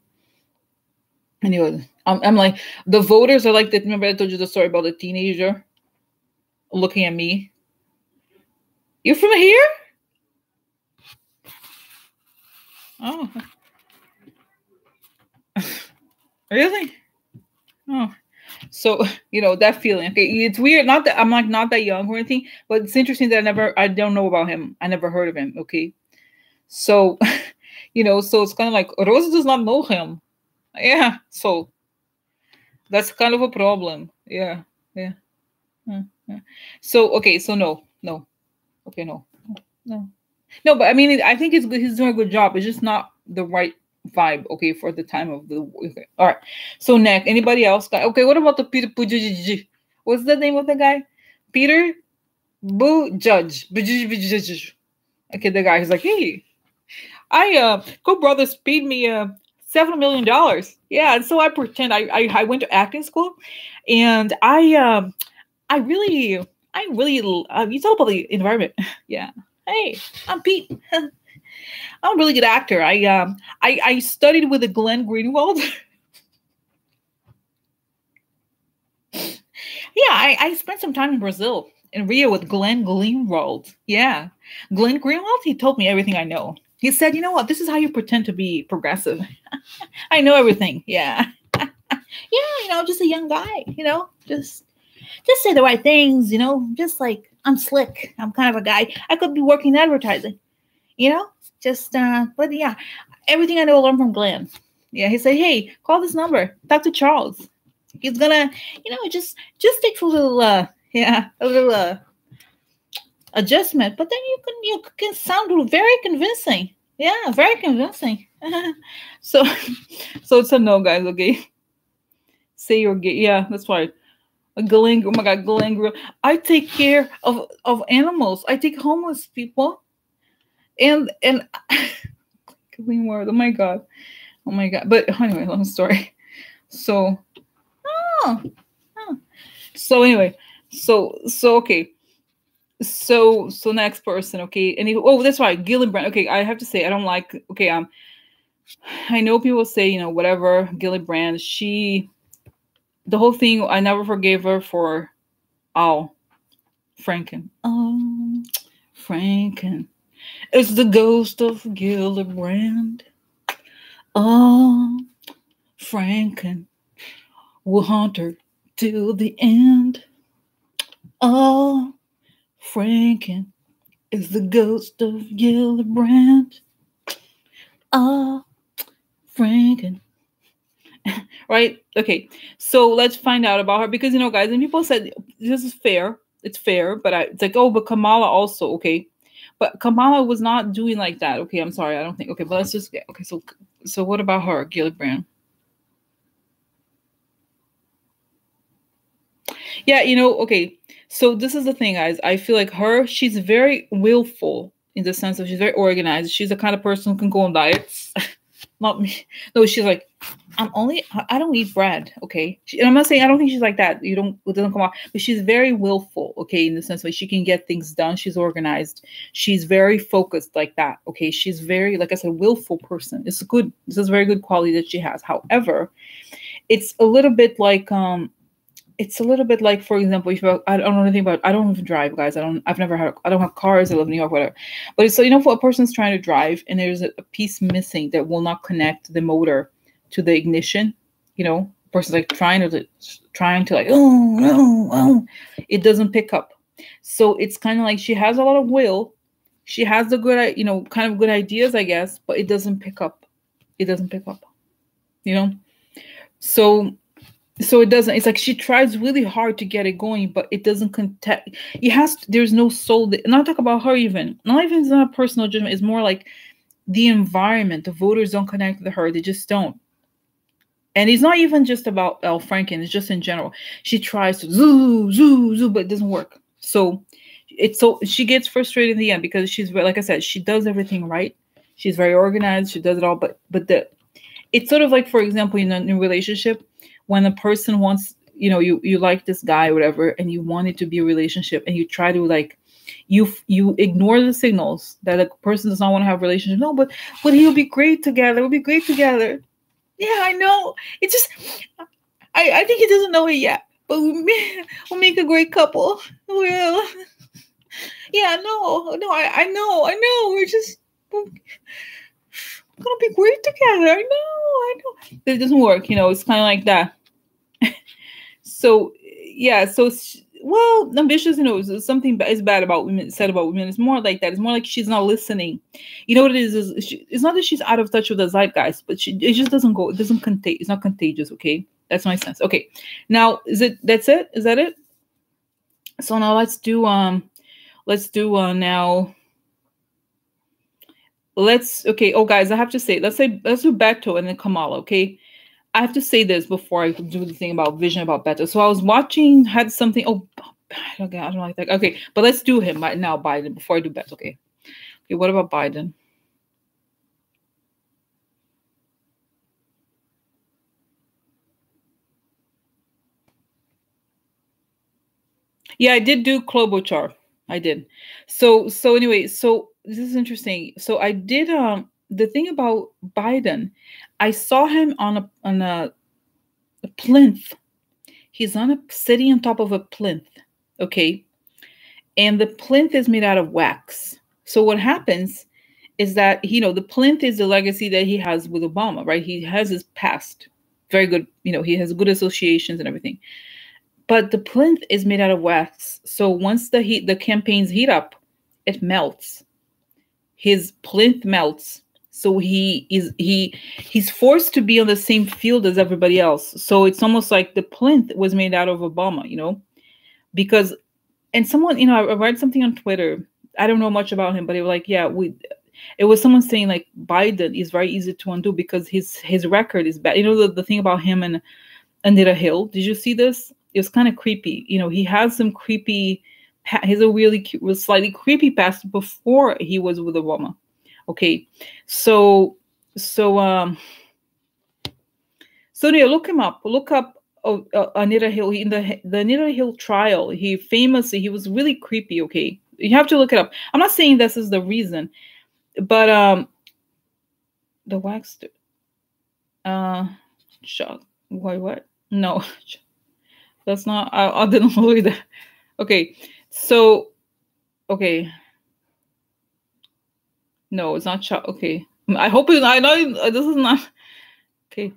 A: Anyway, I'm like, the voters are like that. Remember I told you the story about the teenager looking at me? You're from here? Oh. Really? Oh. So, that feeling. Okay, it's weird. Not that I'm like not that young or anything, but it's interesting that I don't know about him. I never heard of him. Okay. So, so it's kind of like Rose does not know him. Yeah. So that's kind of a problem. Yeah. Yeah. Yeah. So, okay. So no. Okay. No. But I mean, I think it's good. He's doing a good job. It's just not the right vibe, okay, for the time of the. Okay. All right. So next, anybody else? Okay. What about the Peter Buttigieg? What's the name of the guy? Peter Buttigieg. Okay, the guy who's like, hey, I Go Brothers paid me $7 million. Yeah, and so I pretend I went to acting school, and I really you talk about the environment. Yeah. Hey, I'm Pete. I'm a really good actor. I studied with the Glenn Greenwald. Yeah, I spent some time in Brazil, in Rio, with Glenn Greenwald. Yeah, Glenn Greenwald. He told me everything I know. He said, you know what? This is how you pretend to be progressive. I know everything. Yeah, yeah. Just a young guy. Just say the right things. Just like I'm slick. I'm kind of a guy. I could be working in advertising. But yeah, everything I know I learned from Glenn. Yeah, he said, hey, call this number. Talk to Charles. He's gonna, just takes a little, adjustment. But then you can sound very convincing. Yeah, very convincing. So it's a no, guys. Okay. Say you're gay. Yeah, that's right. Oh my God, Glenn. I take care of animals. I take homeless people. And clean word. Oh my God. But anyway, long story. So, so anyway, so okay. So next person, okay. And that's right, Gillibrand. Okay, I have to say I don't like. Okay, I know people say whatever Gillibrand. The whole thing. I never forgave her for Franken. Franken. It's the ghost of Gillibrand. Franken will haunt her till the end. Franken is the ghost of Gillibrand. Franken. Right? Okay. So let's find out about her because, guys, and people said this is fair. It's fair, but it's like, but Kamala also, okay. But Kamala was not doing like that. Okay, I'm sorry. I don't think. Okay, but let's just get. Okay, so what about her, Gillibrand? Yeah, okay. So this is the thing, guys. I feel like she's very willful in the sense of she's very organized. She's the kind of person who can go on diets. Not me. No, she's like, I don't eat bread, okay? And I'm not saying I don't think she's like that. It doesn't come out. But she's very willful, okay, in the sense where she can get things done. She's organized. She's very focused like that, okay? She's very, like I said, willful person. It's good. This is a very good quality that she has. However, it's a little bit like, for example, if I don't know anything about, I don't even drive, guys. I don't have cars. I live in New York, whatever. But so, if a person's trying to drive and there's a piece missing that will not connect the motor to the ignition, the person's like trying to like, it doesn't pick up. So it's kind of like she has a lot of will. She has the good, kind of good ideas, I guess, but it doesn't pick up. So it doesn't, it's like she tries really hard to get it going, but it doesn't there's no soul. Not talk about her even. Not even it's not a personal judgment. It's more like the environment. The voters don't connect with her. They just don't. And it's not even just about Elle Franken. It's just in general. She tries to zoo, zoo, zoo, but it doesn't work. So she gets frustrated in the end because she's, like I said, she does everything right. She's very organized. She does it all. But it's sort of like, for example, in a new relationship, when a person wants, you like this guy or whatever, and you want it to be a relationship, and you try to like, you ignore the signals that a person does not want to have a relationship. No, but he'll be great together. We'll be great together. Yeah, I know. It's just, I think he doesn't know it yet, but we'll make a great couple. Well, yeah, no, I know. We're gonna be great together. I know. But it doesn't work, it's kind of like that. So, yeah, well, ambitious, something is bad about women, said about women. It's more like that. It's more like she's not listening. You know what it is it's not that she's out of touch with the zeitgeist, but it just doesn't go. It doesn't contain. It's not contagious. Okay, that's my sense. Okay, now that's it? Is that it? So now let's do now. Okay. Oh, guys, I have to say, let's do Beto and then Kamala. Okay. I have to say this before I do the thing about vision about Beto. So I was watching, had something. Oh, okay, I don't like that. Okay, but let's do him right now, Biden, before I do Beto. Okay. Okay, what about Biden? Yeah, I did do Klobuchar. I did. So anyway, so this is interesting. So I did the thing about Biden. I saw him on a plinth. He's sitting on top of a plinth. Okay. And the plinth is made out of wax. So what happens is that, the plinth is the legacy that he has with Obama, right? He has his past. Very good. He has good associations and everything. But the plinth is made out of wax. So once the campaigns heat up, it melts. His plinth melts. So he's forced to be on the same field as everybody else. So it's almost like the plinth was made out of Obama, because, and someone, I read something on Twitter. I don't know much about him, but they were like, yeah, it was someone saying like Biden is very easy to undo because his record is bad. The thing about him and Anita Hill. Did you see this? It was kind of creepy. He has some creepy. He's a really slightly creepy past before he was with Obama. Okay, so yeah, look him up. Look up Anita Hill. In the Anita Hill trial, he was really creepy. Okay, you have to look it up. I'm not saying this is the reason, but the wax. Shock. Why? What? No, that's not. I didn't believe that. Okay, so okay. No, it's not shock. Okay, I hope it's. I know this is not. Okay.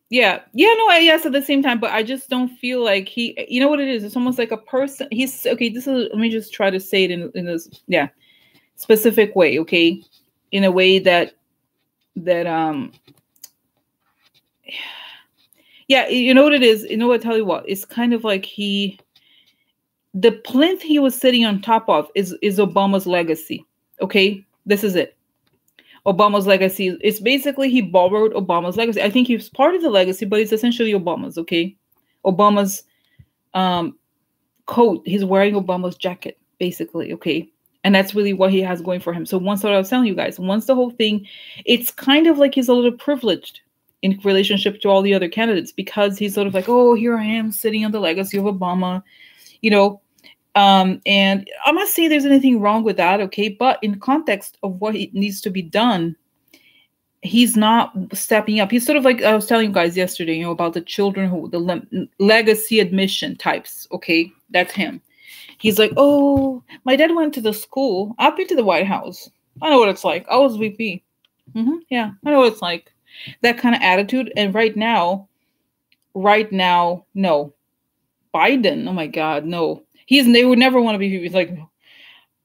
A: Yeah. No, yes, at the same time, but I just don't feel like you know what it is? It's almost like a person. He's okay. Let me just try to say it in this, specific way. Okay. In a way that, yeah, you know what it is? I'll tell you what, it's kind of like the plinth he was sitting on top of is Obama's legacy. Okay. This is it. Obama's legacy. It's basically he borrowed Obama's legacy. I think he's part of the legacy, but it's essentially Obama's. Okay, Obama's coat. He's wearing Obama's jacket, basically. Okay, and that's really what he has going for him. So once what I was telling you guys, once the whole thing, it's kind of like he's a little privileged in relationship to all the other candidates because he's sort of like, oh, here I am sitting on the legacy of Obama, and I'm not saying there's anything wrong with that, okay? But in context of what needs to be done, he's not stepping up. He's sort of like I was telling you guys yesterday, about the children the legacy admission types, okay? That's him. He's like, oh, my dad went to the school. I've been to the White House. I know what it's like. I was VP. Yeah, I know what it's like. That kind of attitude. And right now, no. Biden, oh my God, no. They would never want to be. He's like,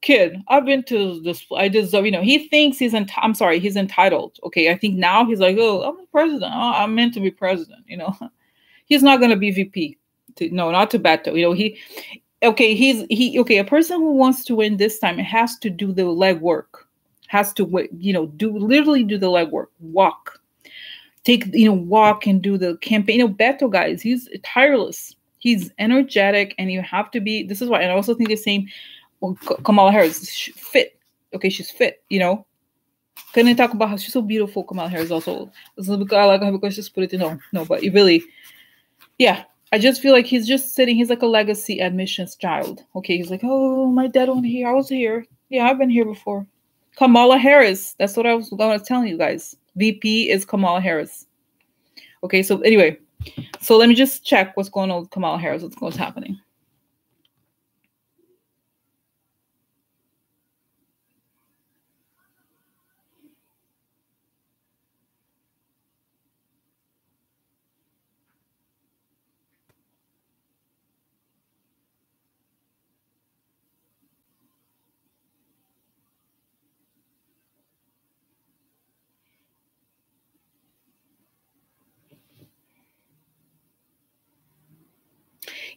A: kid, I've been to this. I deserve. He thinks he's he's entitled. Okay, I think now he's like, oh, I'm the president. I'm meant to be president. He's not going to be VP. No, not to Beto. A person who wants to win this time has to do the legwork. Has to literally do the legwork. Walk. take, walk and do the campaign. Beto, guys, he's tireless. He's energetic, and you have to be. This is why, and I also think the same. Well, Kamala Harris, fit. Okay, she's fit. Can I talk about how she's so beautiful? Kamala Harris also. I like her because just put it in. No, but it really, yeah. I just feel like he's just sitting. He's like a legacy admissions child. Okay, he's like, oh, my dad wasn't here. I was here. Yeah, I've been here before. Kamala Harris. That's what I was telling you guys. VP is Kamala Harris. Okay, so anyway, so let me just check what's going on with Kamala Harris. What's happening.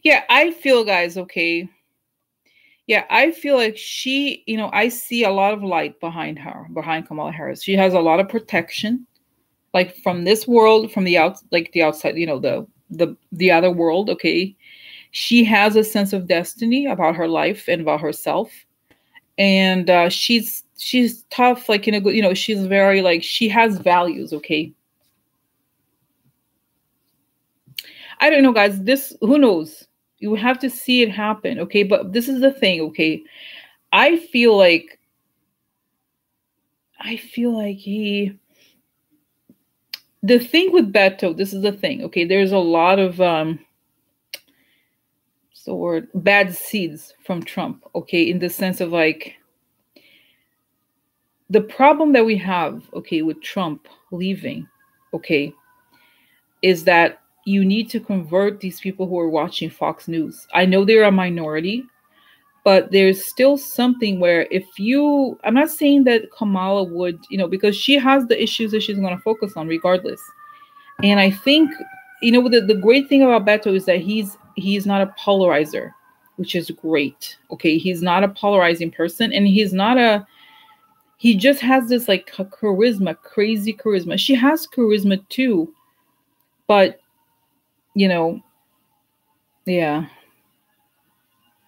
A: Yeah, I feel, guys, okay. Yeah, I feel like she, I see a lot of light behind her, behind Kamala Harris. She has a lot of protection, like from this world, from the the outside, the other world, okay. She has a sense of destiny about her life and about herself. And she's tough, like in a good, she's very, like, she has values, okay. I don't know, guys. Who knows? You have to see it happen, okay? But this is the thing, okay? I feel like the thing with Beto, this is the thing, okay? There's a lot of what's the word? Bad seeds from Trump, okay? In the sense of, like, the problem that we have, okay, with Trump leaving, okay, is that you need to convert these people who are watching Fox News. I know they're a minority, but there's still something where I'm not saying that Kamala would, because she has the issues that she's going to focus on regardless. And I think, the great thing about Beto is that he's not a polarizer, which is great. Okay. He's not a polarizing person, and he just has this, like, charisma, crazy charisma. She has charisma too, but yeah.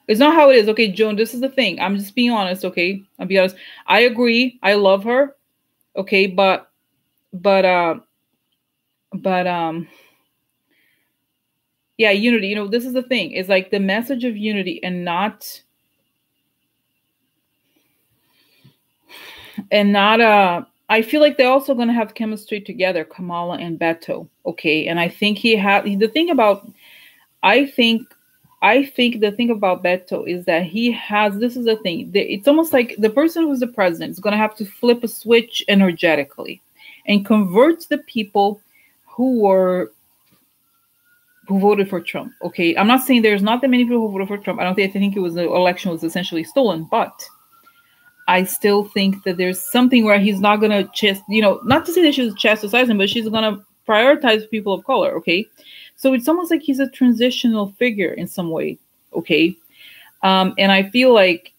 A: It's not how it is. Okay, Joan, this is the thing. I'm just being honest, okay? I'll be honest. I agree. I love her. Okay, but yeah, unity. This is the thing. It's like the message of unity, and not I feel like they're also going to have chemistry together, Kamala and Beto. Okay, and I think the thing about the thing about Beto is that this is the thing. It's almost like the person who's the president is going to have to flip a switch energetically and convert the people who voted for Trump. Okay, I'm not saying there's not that many people who voted for Trump. I think the election was essentially stolen, but I still think that there's something where he's not going to not to say that she's chastising, but she's going to prioritize people of color. Okay. So it's almost like he's a transitional figure in some way, okay? And I feel like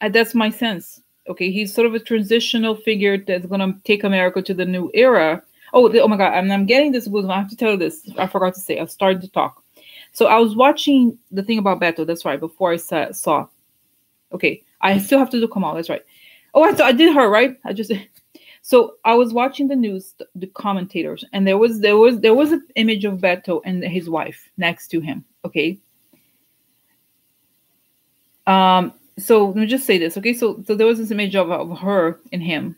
A: that's my sense, okay? He's sort of a transitional figure that's going to take America to the new era. Oh my God, I'm getting this goosebumps. I have to tell you this. I forgot to say. I started to talk. So I was watching the thing about Beto. That's right, before I saw. Okay, I still have to do Kamal. That's right. Oh, I did her, right? So I was watching the news, the commentators, and there was an image of Beto and his wife next to him. Okay. So let me just say this. Okay. So there was this image of her and him,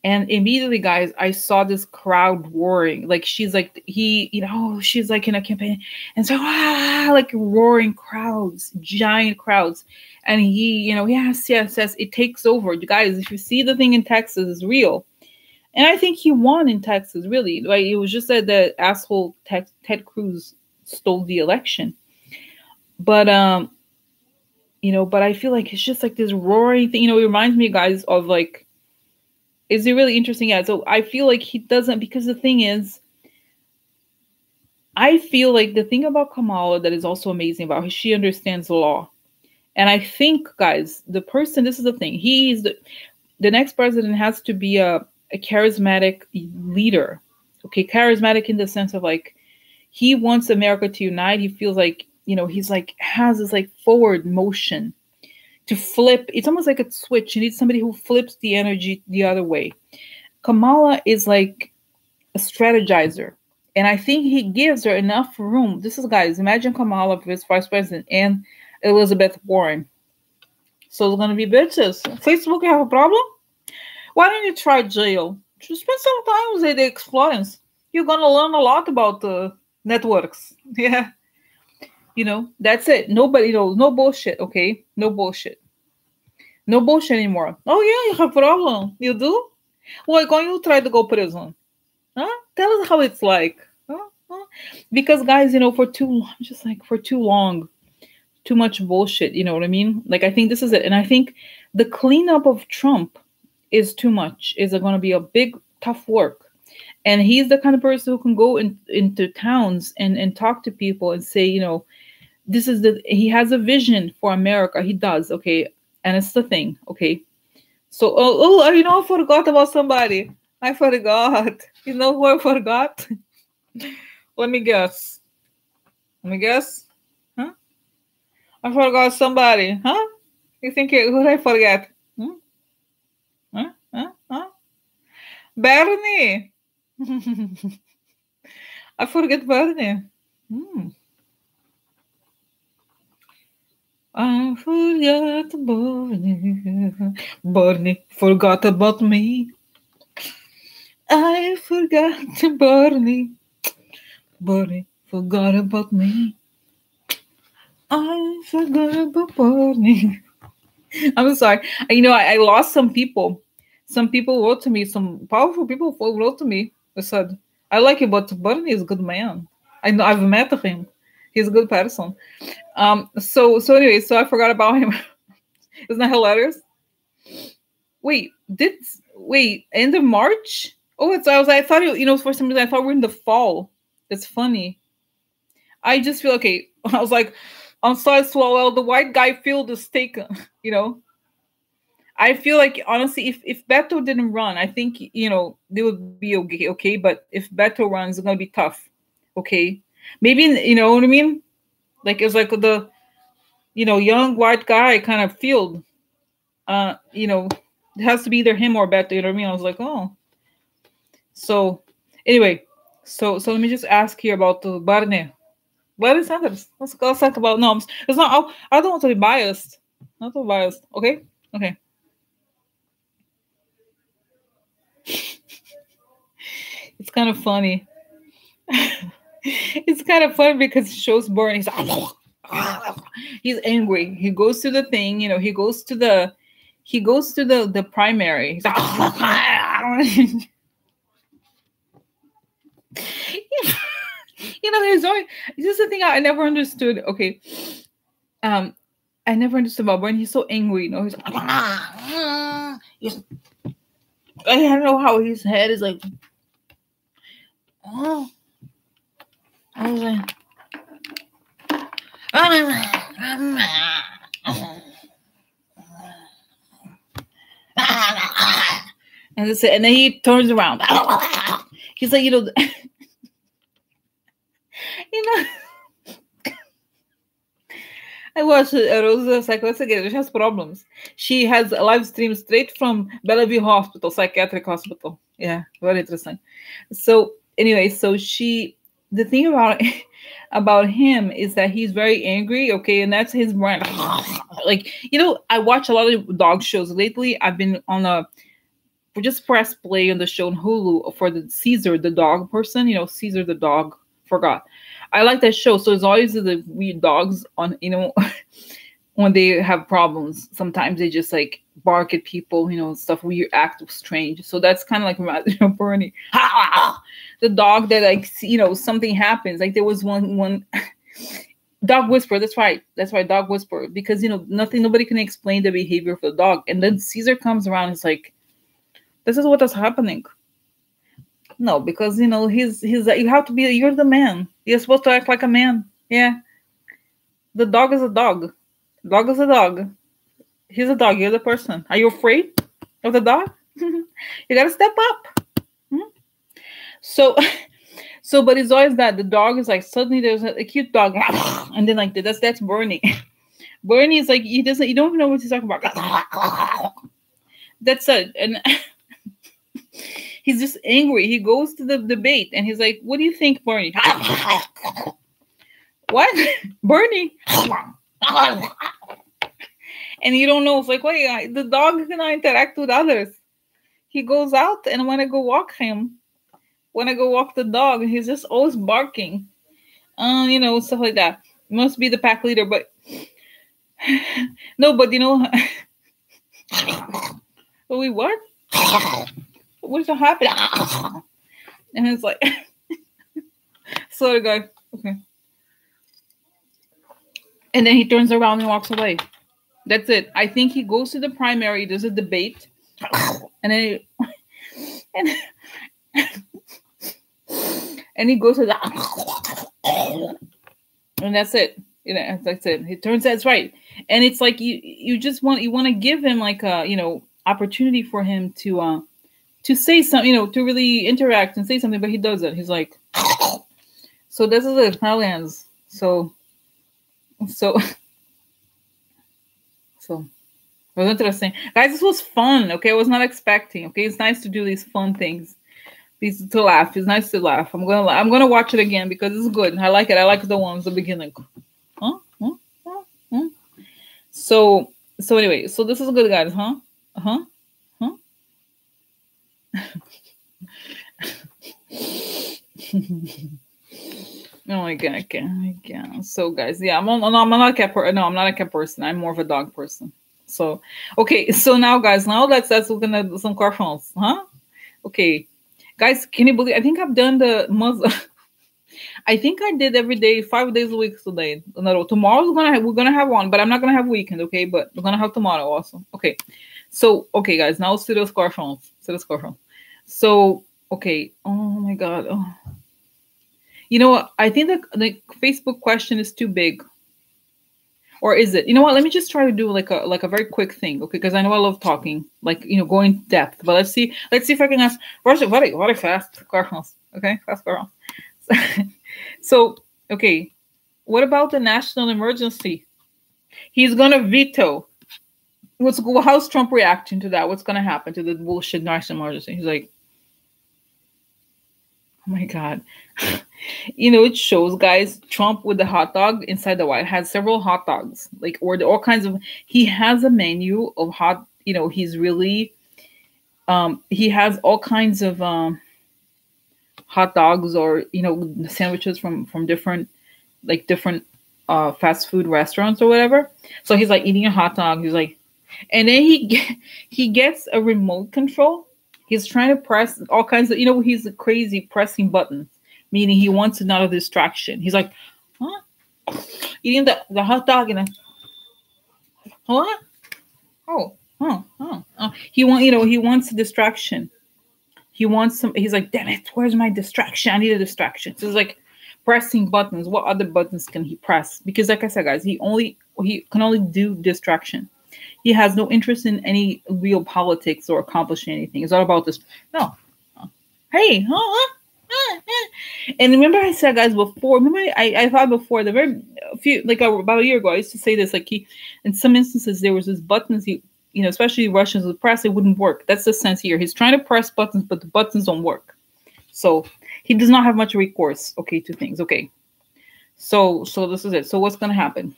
A: and immediately, guys, I saw this crowd roaring. Like she's like she's like in a campaign, and so like roaring crowds, giant crowds, and he, yes, it takes over. You guys, if you see the thing in Texas, it's real. And I think he won in Texas, really. Like, it was just that the asshole Ted Cruz stole the election. But, but I feel like it's just like this roaring thing. It reminds me, guys, of like, is it really interesting? Yeah. So I feel like he doesn't, because the thing is, I feel like the thing about Kamala that is also amazing about her, she understands law. And I think, guys, this is the thing. The next president has to be a charismatic leader, Okay, charismatic in the sense of like he wants America to unite. He feels like, he's like has this like forward motion to flip. It's almost like a switch. You need somebody who flips the energy the other way. Kamala is like a strategizer. And I think he gives her enough room. This is, guys, imagine Kamala as vice president and Elizabeth Warren. So it's going to be bitches. Facebook, you have a problem? Why don't you try jail? Just spend some time with the explorers. You're going to learn a lot about the networks. Yeah. That's it. Nobody knows. No bullshit, okay? No bullshit. No bullshit anymore. Oh, yeah, you have a problem. You do? Why can't you try to go prison? Huh? Tell us how it's like. Huh? Because, guys, for too long, too much bullshit. You know what I mean? Like, I think this is it. And I think the cleanup of Trump is too much. Is going to be a big, tough work. And he's the kind of person who can go into towns and talk to people and say, he has a vision for America. He does. Okay. And it's the thing. Okay. So, I forgot about somebody. I forgot. You know who I forgot? Let me guess. Huh? I forgot somebody. Huh? You think who did I forget? Huh? Bernie. I forget Bernie. I forgot Bernie. Bernie forgot about me. I forgot Bernie. Bernie forgot about me. I forgot about Bernie. I'm sorry. I lost some people. Some people wrote to me. Some powerful people wrote to me. They said, I like you, but Bernie is a good man. I know I've met him. He's a good person. So anyway, so I forgot about him. Isn't that hilarious? Wait, end of March? Oh, I thought for some reason I thought we're in the fall. That's funny. I just feel okay. I was like, on side swallow, the white guy field is taken. I feel like honestly, if Beto didn't run, I think they would be okay. But if Beto runs, it's gonna be tough. Okay, maybe you know what I mean. Like it's like the young white guy kind of field. It has to be either him or Beto. You know what I mean? I was like, oh. So anyway, so let me just ask here about the Bernie Sanders. Let's talk about noms. It's not. I don't want to be biased. Not too biased. Okay. It's kind of funny. It's kind of funny because it shows Bernie. He's angry. He goes to the thing. He goes to the primary. He's like, there's always this is the thing I never understood. Okay, I never understood about Bernie. He's so angry. He's like, I don't know how his head is like. Oh, I was like, and that's it. And then he turns around. He's like, I watched Rosa psychiatric. She has problems. She has a live stream straight from Bellevue Hospital, psychiatric hospital. Yeah, very interesting. So anyway, the thing about him is that he's very angry. Okay, and that's his brand. Like I watch a lot of dog shows lately. I've been on we just press play on the show on Hulu for the Caesar, the dog person. Caesar the dog. Forgot. I like that show. So it's always the weird dogs on, when they have problems. Sometimes they just like bark at people, stuff weird, act strange. So that's kind of like Bernie. The dog that like something happens. Like there was one dog whisperer. That's right, dog whisperer. Because nobody can explain the behavior of the dog. And then Caesar comes around. And it's like, this is what is happening. No, because he's you have to be. You're the man. You're supposed to act like a man. Yeah. The dog is a dog. Dog is a dog. He's a dog. You're the person. Are you afraid of the dog? You gotta step up. So, so, but it's always that the dog is like suddenly there's a cute dog, and then like that's Bernie. Bernie is like he doesn't, you don't even know what he's talking about. That's it, and he's just angry. He goes to the debate and he's like, "What do you think, Bernie?" What, Bernie? And you don't know. It's like, wait, the dog cannot interact with others. He goes out, and when I go walk him, when I go walk the dog, he's just always barking. You know, stuff like that. Must be the pack leader, but no, but you know, wait, what? What's happening? And it's like, sorry, guy. Okay. And then he turns around and walks away. That's it. I think he goes to the primary, does a debate, and then and he goes to the, and that's it. You know, that's it. He turns that's right. And it's like you want to give him like a, you know, opportunity for him to say something, you know, to really interact and say something, but he doesn't. He's like, so this is it. How it ends. So it was interesting, guys. This was fun. Okay, I was not expecting. Okay, it's nice to do these fun things. These to laugh. It's nice to laugh. I'm gonna watch it again because it's good. I like it. I like the ones the beginning. Huh? So anyway, so this is good, guys. Huh? Oh my god, I can't. So guys, yeah, I'm not a cat person. No, I'm not a cat person. I'm more of a dog person. So okay, so now guys, let's look at some questions, huh? Okay, guys, can you believe I think I've done the month? I think I did every day, 5 days a week today. No, tomorrow we're gonna have one, but I'm not gonna have weekend, okay? But we're gonna have tomorrow also. Okay. So okay, guys, now let's do the questions. So okay, oh my god. Oh. You know what? I think the Facebook question is too big. Or is it? You know what? Let me just try to do like a very quick thing, okay? Because I know I love talking, like, you know, going in depth. But let's see if I can ask very fast questions. Okay, fast questions. So okay, what about the national emergency? He's gonna veto. How's Trump reacting to that? What's gonna happen to the bullshit national emergency? He's like, oh my god. You know, it shows, guys, Trump with the hot dog inside the White has several hot dogs, like, or all kinds of, he has a menu of hot, you know, he's really, he has all kinds of hot dogs, or, you know, sandwiches from different fast food restaurants or whatever. So he's like eating a hot dog. He's like, and then he gets a remote control. He's trying to press all kinds of, you know, he's crazy pressing buttons, meaning he wants another distraction. He's like, huh? Eating the hot dog and what? Oh. He wants a distraction. He wants some. He's like, damn it, where's my distraction? I need a distraction. So it's like pressing buttons. What other buttons can he press? Because like I said, guys, he can only do distraction. He has no interest in any real politics or accomplishing anything. It's all about this. No. Hey, and remember I said, guys, before, I thought before, about a year ago, I used to say this, like, in some instances, there was this buttons, especially Russians would press, it wouldn't work. That's the sense here. He's trying to press buttons, but the buttons don't work. So he does not have much recourse, okay, to things. Okay. So this is it. So what's going to happen?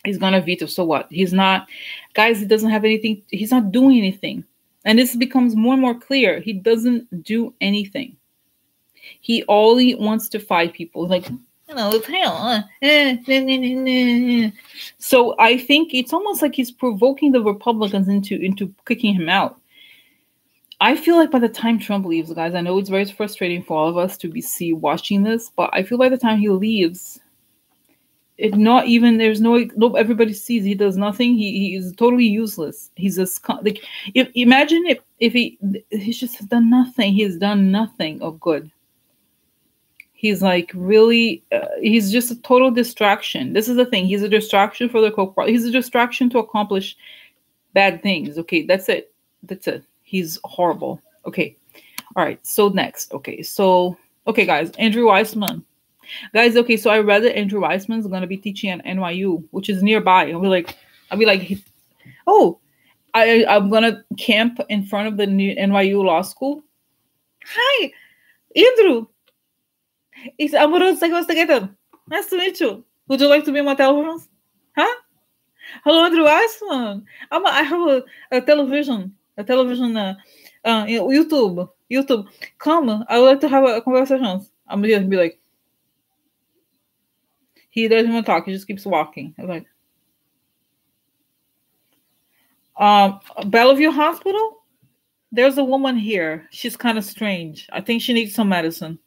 A: He's going to veto. So what? He's not, guys, he doesn't have anything. He's not doing anything. And this becomes more and more clear. He doesn't do anything. He only wants to fight people. Like, it's hell. So I think it's almost like he's provoking the Republicans into kicking him out. I feel like by the time Trump leaves, guys, I know it's very frustrating for all of us to be watching this, but I feel by the time he leaves, everybody sees he does nothing. He is totally useless. He's imagine if he's just done nothing. He's done nothing of good. He's like really, he's just a total distraction. This is the thing. He's a distraction for the Koch party. He's a distraction to accomplish bad things. Okay, that's it. He's horrible. Okay. All right. So next, okay. So okay, guys, Andrew Weissman. Guys, okay, so I read that Andrew Weissman is gonna be teaching at NYU, which is nearby. I'll be like, oh, I'm gonna camp in front of the new NYU law school. Hi, Andrew. It's Amorous Together. Nice to meet you. Would you like to be my telephone? Huh? Hello, Andrew Weissman. I have a television, YouTube. Come, I would like to have a conversation. I'm gonna be like, he doesn't even talk. He just keeps walking. I'm like, Bellevue Hospital. There's a woman here. She's kind of strange. I think she needs some medicine.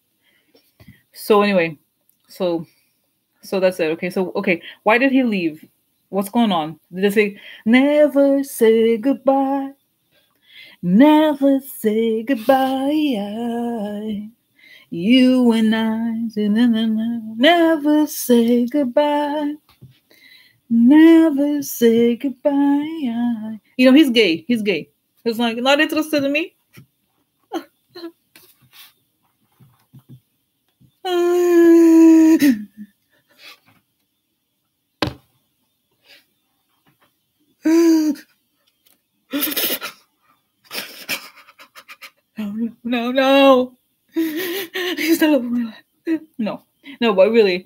A: So anyway, so that's it. Okay. So okay, why did he leave? What's going on? Did they say never say goodbye? Never say goodbye. You and I never say goodbye. Never say goodbye. You know, he's gay. He's gay. He's like, not interested in me. No. He's the love of my life. No, but really.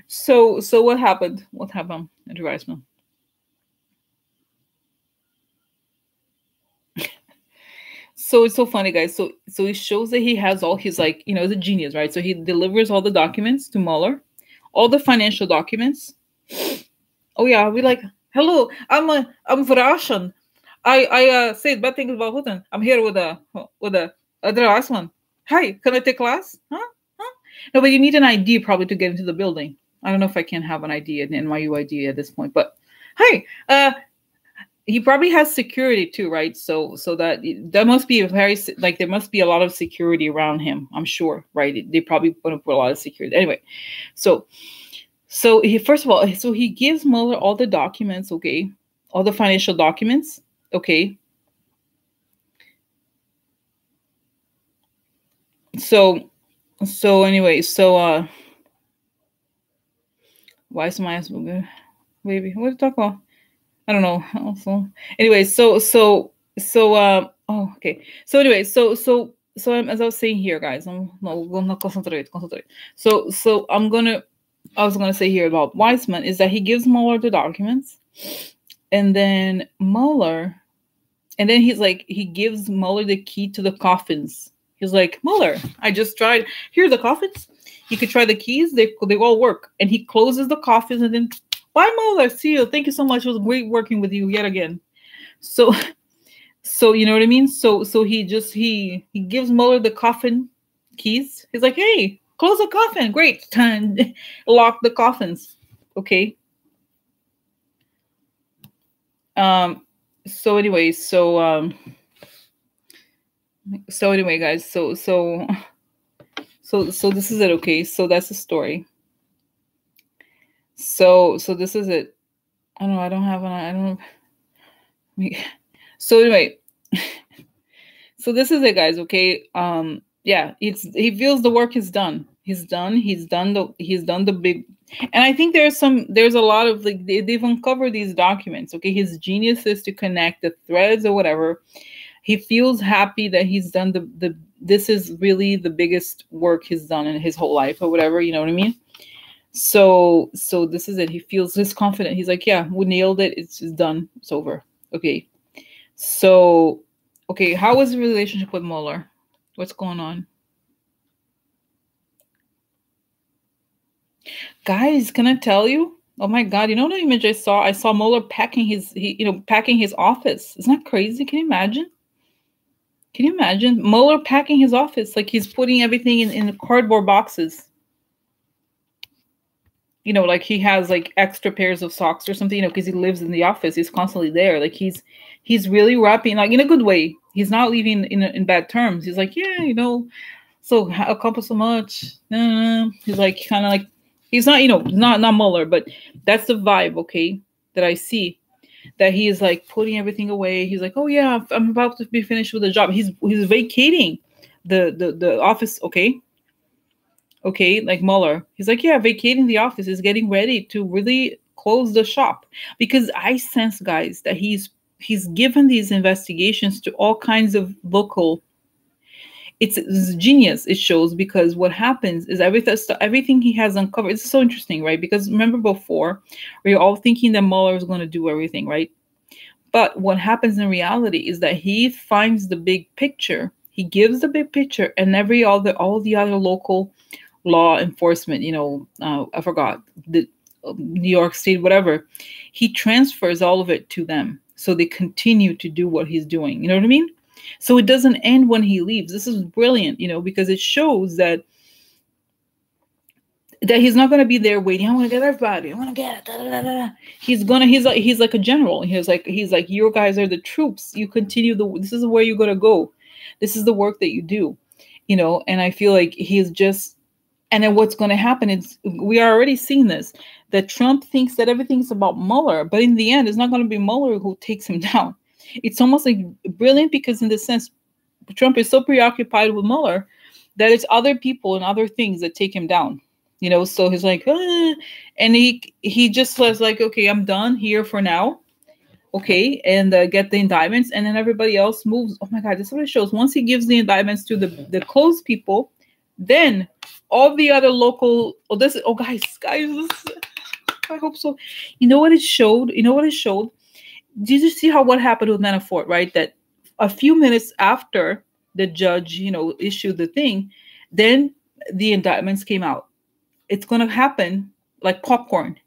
A: So what happened? What happened, Andrew Weissman? So it's so funny, guys. So it shows that he has all his, like, you know, he's a genius, right? So he delivers all the documents to Mueller, all the financial documents. Oh yeah, we like, hello, I'm Russian. I said bad things about Putin. I'm here with the other last one. Hi, can I take class? Huh? No, but you need an ID probably to get into the building. I don't know if I can have an ID, an NYU ID at this point, but hi, he probably has security too, right? So that must be there must be a lot of security around him, I'm sure, right? They probably put up a lot of security. Anyway, so he, first of all, so he gives Mueller all the documents, okay, all the financial documents, okay. So anyway, why is my ass good? Baby, what are you talking about? I don't know. Also, anyway, so oh, okay. So anyway, so as I was saying here, guys, I'm gonna concentrate. So I was gonna say here about Weissman is that he gives Mueller the documents, and then he's like, he gives Mueller the key to the coffins. He's like, Mueller, I just tried. Here are the coffins. You could try the keys. They all work. And he closes the coffins and then, bye, Mueller. See you. Thank you so much. It was great working with you yet again. So you know what I mean? So he gives Mueller the coffin keys. He's like, hey, close the coffin. Great. Lock the coffins. Okay. So anyway, guys, so this is it, okay? So that's the story. So this is it. I don't know. So anyway, so this is it, guys, okay? Yeah, he feels the work is done. He's done the big, and I think there's a lot of, like, they've uncovered these documents, okay? His genius is to connect the threads or whatever. He feels happy that he's done this is really the biggest work he's done in his whole life or whatever, you know what I mean? So this is it. He feels this confident. He's like, yeah, we nailed it. It's done. It's over. Okay. So, okay, how was the relationship with Mueller? What's going on? Guys, can I tell you? Oh my God, you know the image I saw? I saw Mueller packing his office. Isn't that crazy? Can you imagine? Can you imagine Mueller packing his office? Like, he's putting everything in cardboard boxes. You know, like he has like extra pairs of socks or something, you know, because he lives in the office. He's constantly there. Like he's really wrapping, like, in a good way. He's not leaving in bad terms. He's like, yeah, you know, so I accomplished so much. He's like, kind of like, he's not, you know, not Mueller, but that's the vibe, okay, that I see. That he is like putting everything away. He's like, oh yeah, I'm about to be finished with the job. He's vacating the office, okay? Okay, like Mueller. He's like, yeah, vacating the office is getting ready to really close the shop. Because I sense, guys, that he's given these investigations to all kinds of local. It's genius, it shows, because what happens is everything he has uncovered. It's so interesting, right? Because remember before, we were all thinking that Mueller is going to do everything, right? But what happens in reality is that he finds the big picture. He gives the big picture, and all the other local law enforcement, I forgot, the New York State, whatever, he transfers all of it to them, so they continue to do what he's doing. You know what I mean? So it doesn't end when he leaves. This is brilliant, because it shows that he's not going to be there waiting. I want to get everybody. I want to get it. Da, da, da, da. He's like a general. He's like, you guys are the troops. You continue this is where you're going to go. This is the work that you do, and I feel like he's just, and then what's going to happen is, we are already seeing this, that Trump thinks that everything's about Mueller, but in the end, it's not going to be Mueller who takes him down. It's almost like brilliant, because in the sense, Trump is so preoccupied with Mueller that it's other people and other things that take him down. So he's like, and he just was like, okay, I'm done here for now. Okay, and get the indictments, and then everybody else moves. Oh my God, this is what it shows. Once he gives the indictments to the close people, then all the other local, guys, I hope so. You know what it showed? Did you see what happened with Manafort, right? That a few minutes after the judge, issued the thing, then the indictments came out. It's going to happen like popcorn,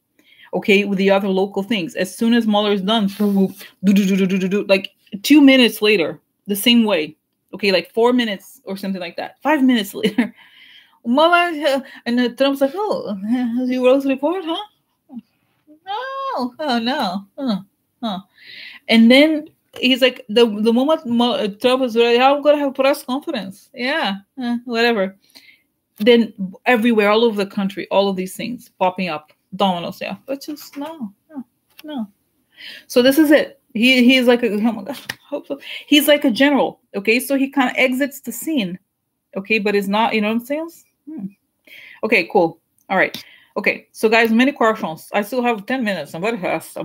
A: okay, with the other local things. As soon as Mueller's done, like 2 minutes later, the same way, okay, like 4 minutes or something like that. 5 minutes later, Mueller, and Trump's like, oh, you wrote the report, huh? No, oh no, and then he's like, the moment Trump is ready, I'm gonna have a press conference. Yeah, whatever. Then everywhere, all over the country, all of these things popping up, dominoes. Yeah, but just no. So this is it. He's like, oh my God, I hope so. He's like a general. Okay, so he kind of exits the scene. Okay, but it's not. You know what I'm saying? Okay, cool. All right. Okay, so guys, many questions. I still have 10 minutes. I'm very fast.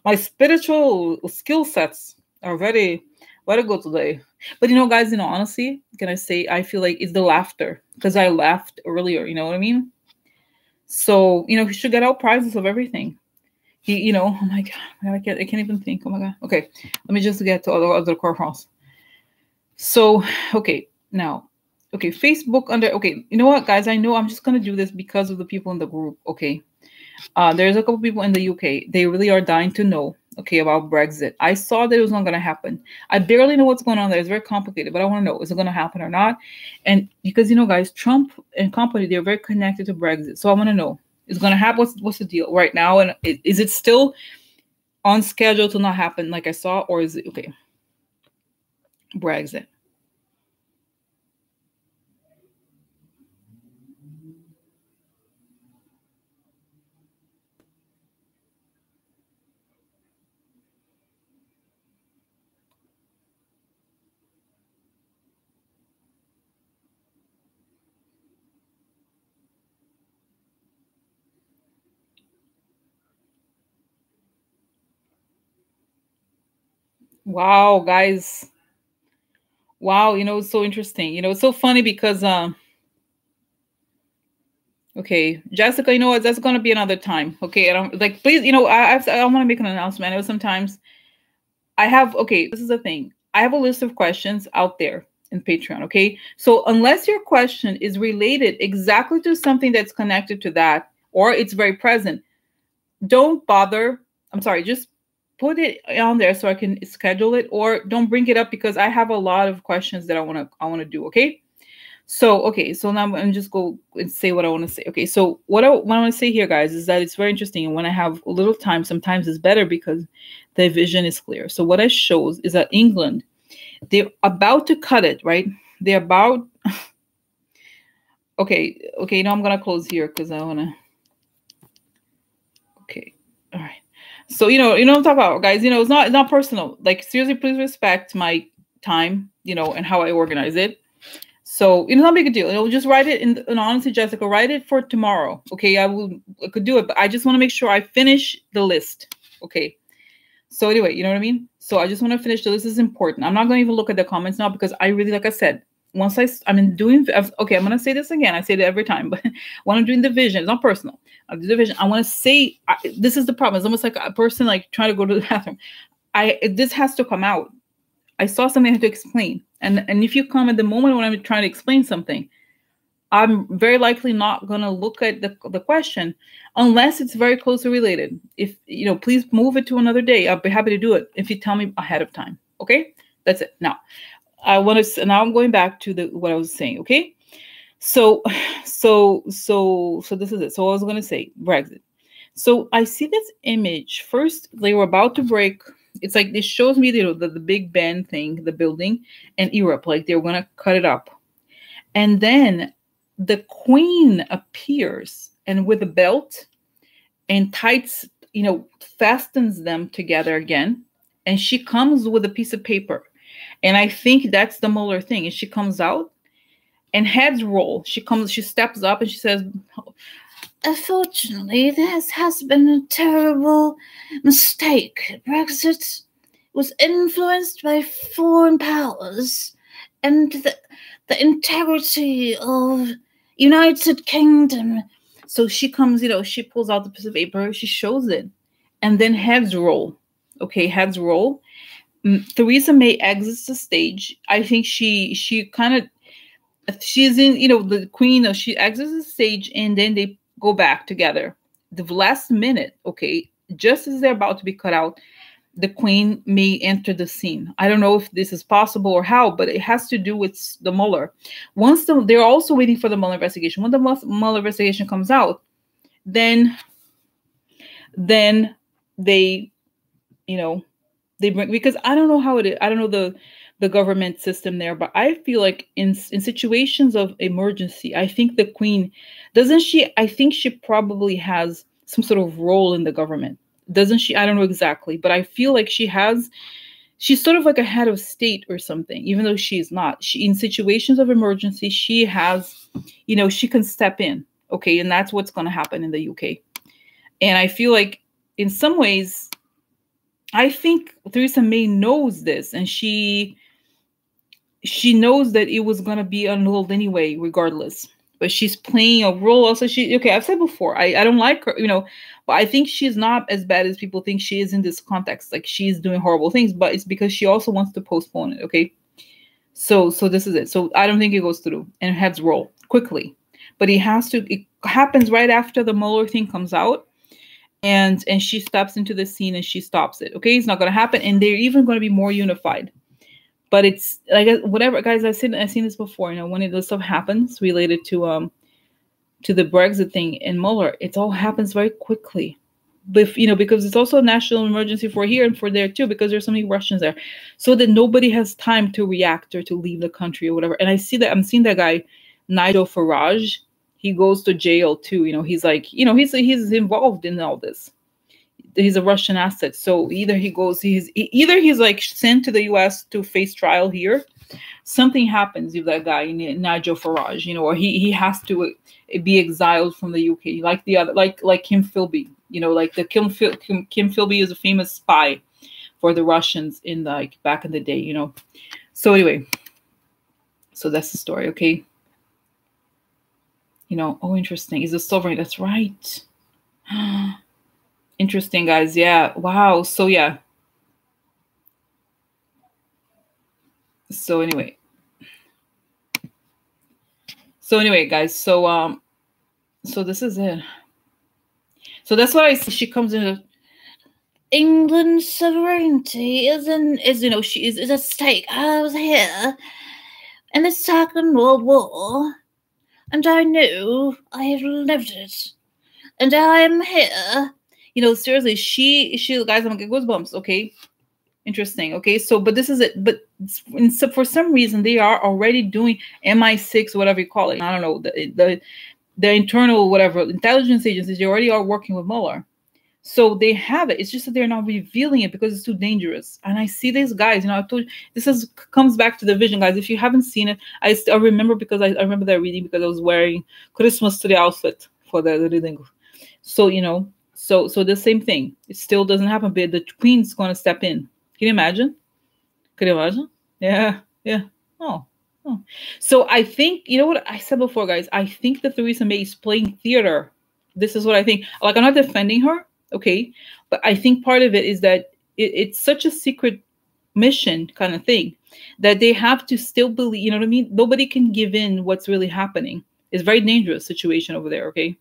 A: My spiritual skill sets are very, very good today. But guys, honestly, can I say, I feel like it's the laughter, because I laughed earlier. You know what I mean? So, he should get out prizes of everything. Oh my God, I can't even think. Oh my God. Okay, let me just get to other questions. So, okay, now. Okay, Facebook okay, you know what, guys? I know I'm just going to do this because of the people in the group, okay? There's a couple people in the UK. They really are dying to know, okay, about Brexit. I saw that it was not going to happen. I barely know what's going on there. It's very complicated, but I want to know, is it going to happen or not? And because, guys, Trump and company, they're very connected to Brexit. So I want to know, is it going to happen? What's the deal right now? And is it still on schedule to not happen like I saw? Or is it, okay, Brexit. Wow, guys. Wow, it's so interesting. It's so funny because okay, Jessica, you know what? That's gonna be another time. Okay, I don't like, please, I want to make an announcement. I know sometimes I have, okay, this is the thing. I have a list of questions out there in Patreon, okay? So unless your question is related exactly to something that's connected to that, or it's very present, don't bother. I'm sorry, just put it on there so I can schedule it, or don't bring it up, because I have a lot of questions that I want to do, okay? So, okay, so now I'm just go and say what I want to say. Okay, so what I want to say here, guys, is that it's very interesting. And when I have a little time, sometimes it's better because the vision is clear. So what it shows is that England, they're about to cut it, right? They're about, okay, I'm going to close here because I want to, okay, all right. So, what I'm talking about, guys, it's not personal. Like, seriously, please respect my time, and how I organize it. So it's not a big deal. Just write it in. And honestly, Jessica, write it for tomorrow. Okay, I could do it, but I just want to make sure I finish the list. Okay. So anyway, you know what I mean? So I just want to finish the list. This is important. I'm not going to even look at the comments now because I really, like I said, once I'm in doing, okay, I'm going to say this again. I say it every time, but when I'm doing the vision, it's not personal. I do the vision. I want to say, this is the problem. It's almost like a person like trying to go to the bathroom. This has to come out. I saw something I had to explain. And if you come at the moment when I'm trying to explain something, I'm very likely not going to look at the question unless it's very closely related. If, please move it to another day. I'll be happy to do it if you tell me ahead of time. Okay? That's it. Now, now I'm going back to what I was saying. Okay? So this is it. So I was going to say Brexit. So I see this image. First, they were about to break. It's like this shows me the Big Ben thing, the building, and Europe. Like they were going to cut it up. And then the Queen appears and with a belt and tights, fastens them together again. And she comes with a piece of paper. And I think that's the Mueller thing. And she comes out and heads roll. She steps up and she says, unfortunately, there has been a terrible mistake. Brexit was influenced by foreign powers and the integrity of United Kingdom. So she comes, she pulls out the piece of paper, she shows it, and then heads roll. Okay, heads roll. Theresa May exits the stage. I think she's in, the Queen, she exits the stage, and then they go back together. The last minute, okay, just as they're about to be cut out, the Queen may enter the scene. I don't know if this is possible or how, but it has to do with the Mueller. They're also waiting for the Mueller investigation. When the Mueller investigation comes out, then they, they bring, because I don't know how it is. I don't know the government system there, but I feel like in situations of emergency, I think the Queen, doesn't she? I think she probably has some sort of role in the government. Doesn't she? I don't know exactly, but I feel like she's sort of like a head of state or something, even though she's not. In situations of emergency, she has, she can step in. Okay. And that's what's going to happen in the UK. And I feel like in some ways, I think Theresa May knows this, and she knows that it was going to be annulled anyway, regardless. But she's playing a role. Also, I've said before, I don't like her, but I think she's not as bad as people think she is in this context. Like she's doing horrible things, but it's because she also wants to postpone it. Okay. So this is it. So I don't think it goes through, and heads roll quickly, but it happens right after the Mueller thing comes out, and she steps into the scene and she stops it. Okay. It's not going to happen. And they're even going to be more unified. But it's like whatever, guys. I've seen this before. When this stuff happens related to the Brexit thing in Mueller, it all happens very quickly. But because it's also a national emergency for here and for there too, because there's so many Russians there, so that nobody has time to react or to leave the country or whatever. And I'm seeing that guy, Nigel Farage. He goes to jail too. He's like, he's involved in all this. He's a Russian asset. So either he's like sent to the US to face trial here. Something happens with that guy, Nigel Farage, or he has to be exiled from the UK, like the other, like Kim Philby, like the Kim Philby is a famous spy for the Russians in back in the day, So anyway, so that's the story. Okay. Oh, interesting. Is the sovereign? That's right. Interesting, guys. Yeah. Wow. So yeah. So anyway, guys. So this is it. So that's why she comes in. England's sovereignty is at stake. I was here in the Second World War, and I knew I have lived it, and I am here. Seriously, she guys, I'm gonna get goosebumps. Okay, interesting. Okay, so but this is it. But for some reason, they are already doing MI6, whatever you call it. I don't know, the internal whatever intelligence agencies. They already are working with Mueller. So they have it. It's just that they're not revealing it because it's too dangerous. And I see these guys, I told you, comes back to the vision, guys. If you haven't seen it, I remember because I remember that reading because I was wearing Christmas tree outfit for the reading. So, so the same thing. It still doesn't happen, but the queen's going to step in. Can you imagine? Could you imagine? Yeah. Yeah. Oh. So I think, you know what I said before, guys, I think that Theresa May is playing theater. This is what I think. Like, I'm not defending her, okay? But I think part of it is that it's such a secret mission kind of thing that they have to still believe, you know what I mean? Nobody can give in what's really happening. It's a very dangerous situation over there, okay?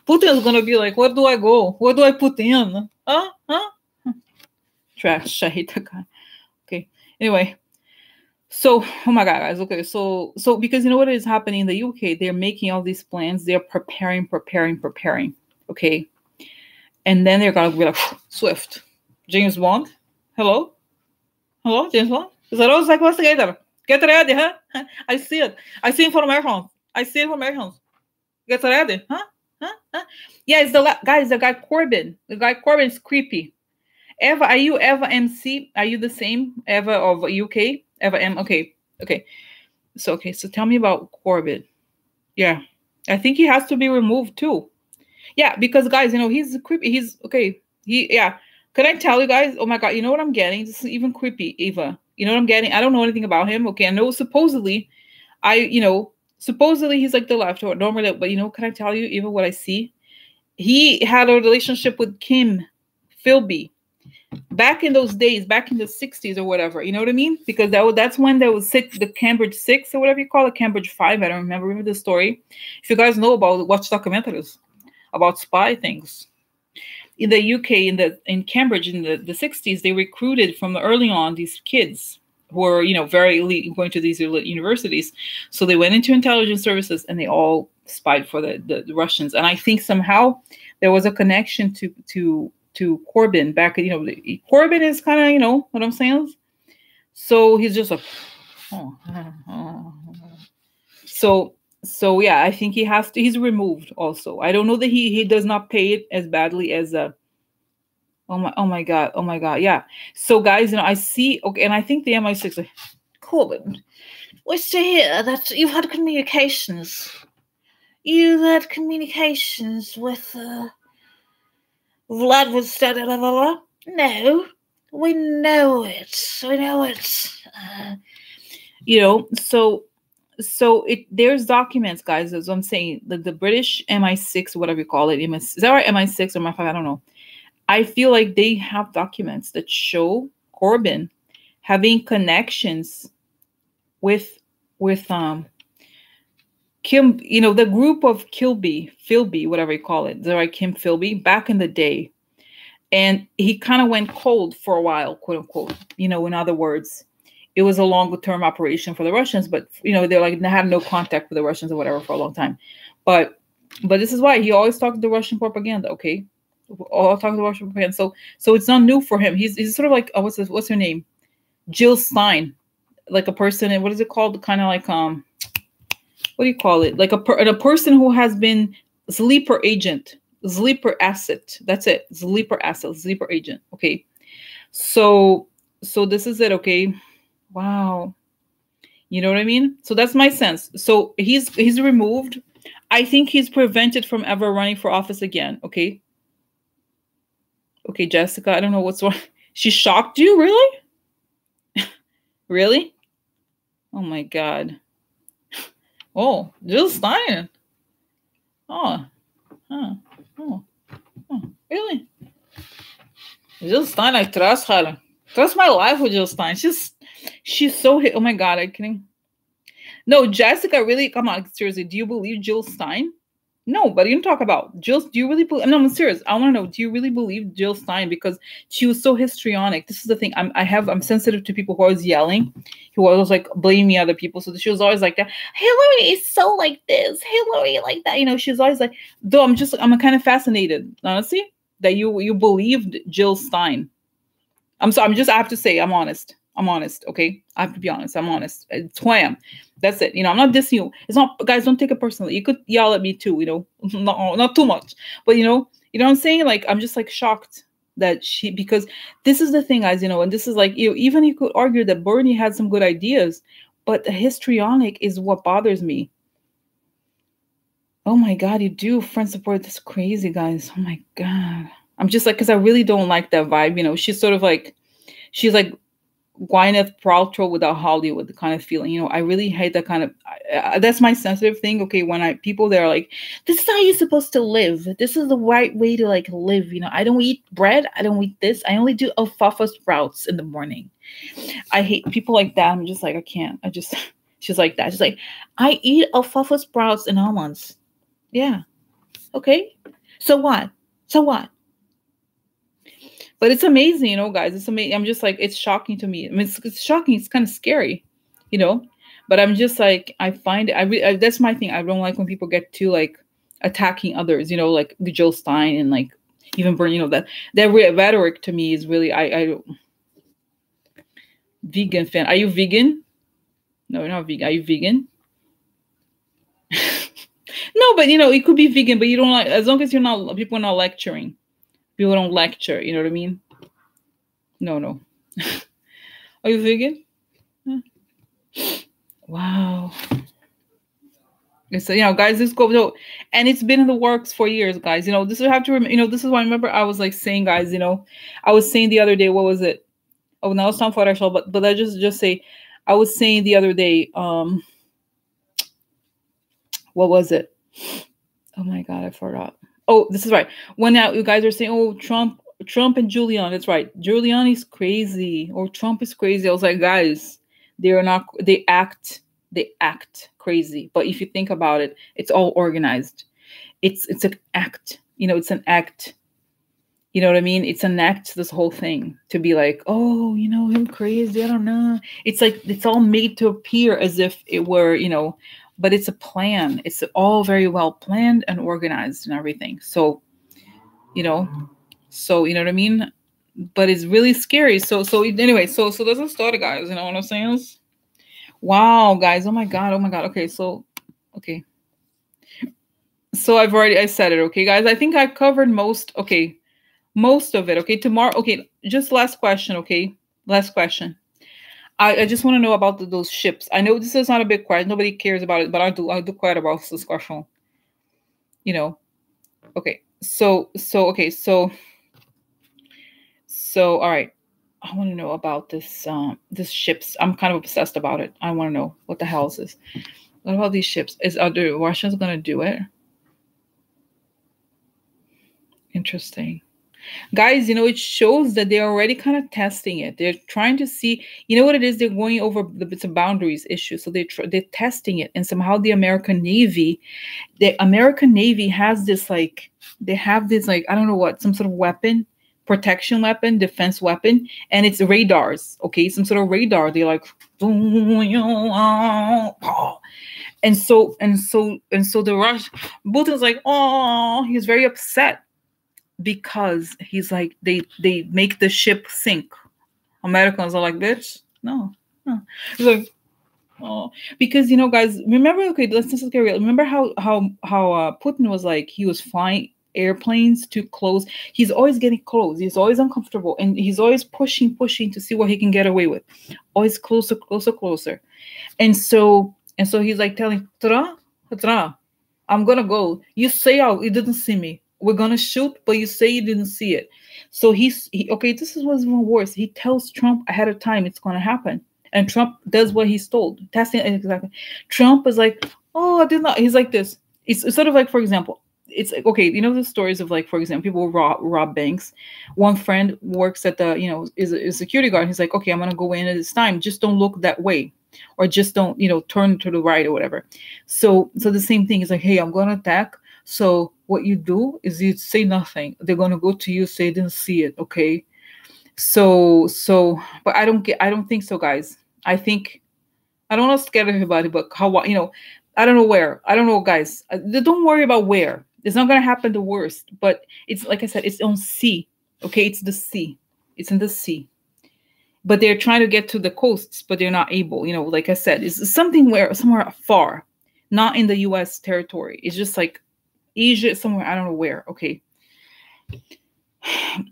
A: Putin is going to be like, where do I go? Where do I put in? Huh? Trash. I hate that guy. Okay. Anyway. So, oh my God, guys. Okay, so because you know what is happening in the UK, they're making all these plans. They're preparing. Okay, and then they're gonna be like, Swift, James Bond. Hello, James Bond. Is that all? Like, what's together? Get ready, huh? I see it. I see information. Get ready, huh? Yeah, it's the guy Corbyn. The guy Corbyn's creepy. Eva, are you Eva MC? Are you the same Eva of UK? Eva M. Okay. So tell me about Corbyn. Yeah, I think he has to be removed too. Yeah, because guys, he's creepy. He's okay. Can I tell you guys? Oh my God, you know what I'm getting? This is even creepy, Eva. You know what I'm getting? I don't know anything about him. Okay, I know supposedly he's like the left or normally, but can I tell you even what I see? He had a relationship with Kim Philby. Back in those days, back in the 60s or whatever, you know what I mean? Because that's when there was the Cambridge 6 or whatever you call it, Cambridge 5. I don't remember the story. If you guys know watch documentaries about spy things. In the UK, in Cambridge in the 60s, they recruited from early on these kids who were, very elite, going to these elite universities. So they went into intelligence services and they all spied for the Russians. And I think somehow there was a connection to Corbyn back. Corbyn is kind of, what I'm saying? So he's just like, So yeah, I think he's removed also. I don't know that he does not pay it as badly as oh my God. Yeah. So guys, I see, okay, and I think the MI6 Corbyn, wish to hear that you've had communications. You've had communications with Vlad was dead. No, we know it. So there's documents, guys, as I'm saying, the British MI6, whatever you call it, is that right? MI6 or MI5? I don't know. I feel like they have documents that show Corbyn having connections with Kim, the group of Philby, whatever you call it, right? Kim Philby, back in the day. And he kind of went cold for a while, quote unquote. In other words, it was a longer term operation for the Russians, but they're like, they had no contact with the Russians or whatever for a long time. But this is why he always talked to Russian propaganda, okay? All talking to Russian propaganda. So it's not new for him. He's sort of like, what's her name? Jill Stein, like a person. What is it called? Kind of like what do you call it? Like a person who has been sleeper agent, sleeper asset. That's it. Sleeper asset, sleeper agent. Okay. So this is it. Okay. Wow. You know what I mean? So that's my sense. So he's removed. I think he's prevented from ever running for office again. Okay. Okay, Jessica, I don't know what's wrong. She shocked you? Really? Really? Oh my God. Oh, Jill Stein. Oh. Really? Jill Stein, I trust her. Trust my life with Jill Stein. She's so oh my God, I can't. No, Jessica, really? Come on, seriously. Do you believe Jill Stein? No, but you don't talk about Jill. Do you really believe? No, I'm serious. I want to know. Do you really believe Jill Stein? Because she was so histrionic. This is the thing. I'm sensitive to people who are always yelling, who are always like blaming other people. So she was always like that. Hillary is so like this. Hillary like that. She's always like. Though I'm kind of fascinated, honestly, that you believed Jill Stein. I'm sorry. I have to say, I'm honest. Okay, I have to be honest. I'm honest. It's who I am. That's it. I'm not dissing you. It's not, guys. Don't take it personally. You could yell at me too. Not too much. But You know what I'm saying? Like, I'm just like shocked that she, because this is the thing, guys, you know, and this is like, you know, even you could argue that Bernie had some good ideas, but the histrionic is what bothers me. Oh my God, you do friend support. That's crazy, guys. Oh my God. I'm just like, because I really don't like that vibe. You know, she's sort of like, she's like Gwyneth Paltrow without Hollywood, the kind of feeling. You know, I really hate that kind of. That's my sensitive thing. Okay, when people that are like, this is how you're supposed to live. This is the right way to like live. You know, I don't eat bread. I don't eat this. I only do alfalfa sprouts in the morning. I hate people like that. I'm just like, I can't. I just. She's like that. She's like, I eat alfalfa sprouts and almonds. Yeah. Okay. So what? So what? But it's amazing, you know, guys. It's amazing. I'm just like, it's shocking to me. I mean, it's shocking. It's kind of scary, you know. But I'm just like, I find it. That's my thing. I don't like when people get too like attacking others, you know, like Joe Stein and like even Bernie. You know, that rhetoric to me is really I vegan fan. Are you vegan? No, you're not vegan. Are you vegan? No, but you know, it could be vegan, but you don't like, as long as you're not, people are not lecturing. People don't lecture, you know what I mean? No. Are you vegan? Wow. So, you know, guys, this go, no, and it's been in the works for years, guys. You know, this is have to remember, you know, this is why I remember I was like saying, guys, you know, I was saying the other day, what was it? Oh, now it's time for our show, but I just say, I was saying the other day, what was it? Oh my God, I forgot. Oh, this is right. When now you guys are saying, oh, Trump and Giuliani. That's right. Giuliani's crazy or Trump is crazy. I was like, guys, they act crazy. But if you think about it, it's all organized. It's an act. You know, it's an act. You know what I mean? It's an act, this whole thing, to be like, oh, you know, him crazy. I don't know. It's like, it's all made to appear as if it were, you know, but it's a plan. It's all very well planned and organized and everything. So, you know what I mean? But it's really scary. So anyway, so that's a story, guys. You know what I'm saying? Wow, guys. Oh my God. Okay. So I said it. Okay, guys. I think I covered most of it. Okay. Tomorrow. Okay. Just last question. Okay. Last question. I just want to know about those ships. I know this is not a big question. Nobody cares about it, but I do care about this question. You know. Okay. So all right. I want to know about this ships. I'm kind of obsessed about it. I want to know what the hell is this. What about these ships? Are the Russians gonna do it? Interesting. Guys, you know, it shows that they're already kind of testing it. They're trying to see, you know what it is? They're going over the boundaries issue. So they're testing it. And somehow the American Navy has this like, they have this like, I don't know what, some sort of weapon, protection weapon, defense weapon, and it's radars. Okay, some sort of radar. They're like, and so the Putin's like, oh, he's very upset. Because he's like, they make the ship sink. Americans are like, bitch, no. He's like, oh, because, you know, guys, remember, okay, let's just get real. Remember how Putin was like, he was flying airplanes too close. He's always getting close. He's always uncomfortable, and he's always pushing to see what he can get away with. Always closer. And so he's like telling Tra, I'm gonna go. You say you didn't see me. We're gonna shoot, but you say you didn't see it. So okay, this is what's even worse. He tells Trump ahead of time it's gonna happen. And Trump does what he's told. Testing exactly. Trump is like, oh, I did not. He's like this. It's sort of like, for example, it's like, okay, you know the stories of like, for example, people rob banks. One friend works at the, you know, is a security guard. He's like, okay, I'm gonna go in at this time. Just don't look that way. Or just don't, you know, turn to the right or whatever. So the same thing is like, hey, I'm gonna attack. So what you do is you say nothing. They're gonna go to you, say didn't see it, okay? So, but I don't think so, guys. I don't want to scare everybody, but how, you know, I don't know where. I don't know, guys. Don't worry about where. It's not gonna happen the worst, but it's like I said, it's on sea, okay? It's the sea. It's in the sea. But they're trying to get to the coasts, but they're not able. You know, like I said, it's somewhere far, not in the U.S. territory. It's just like Asia, somewhere, I don't know where. Okay.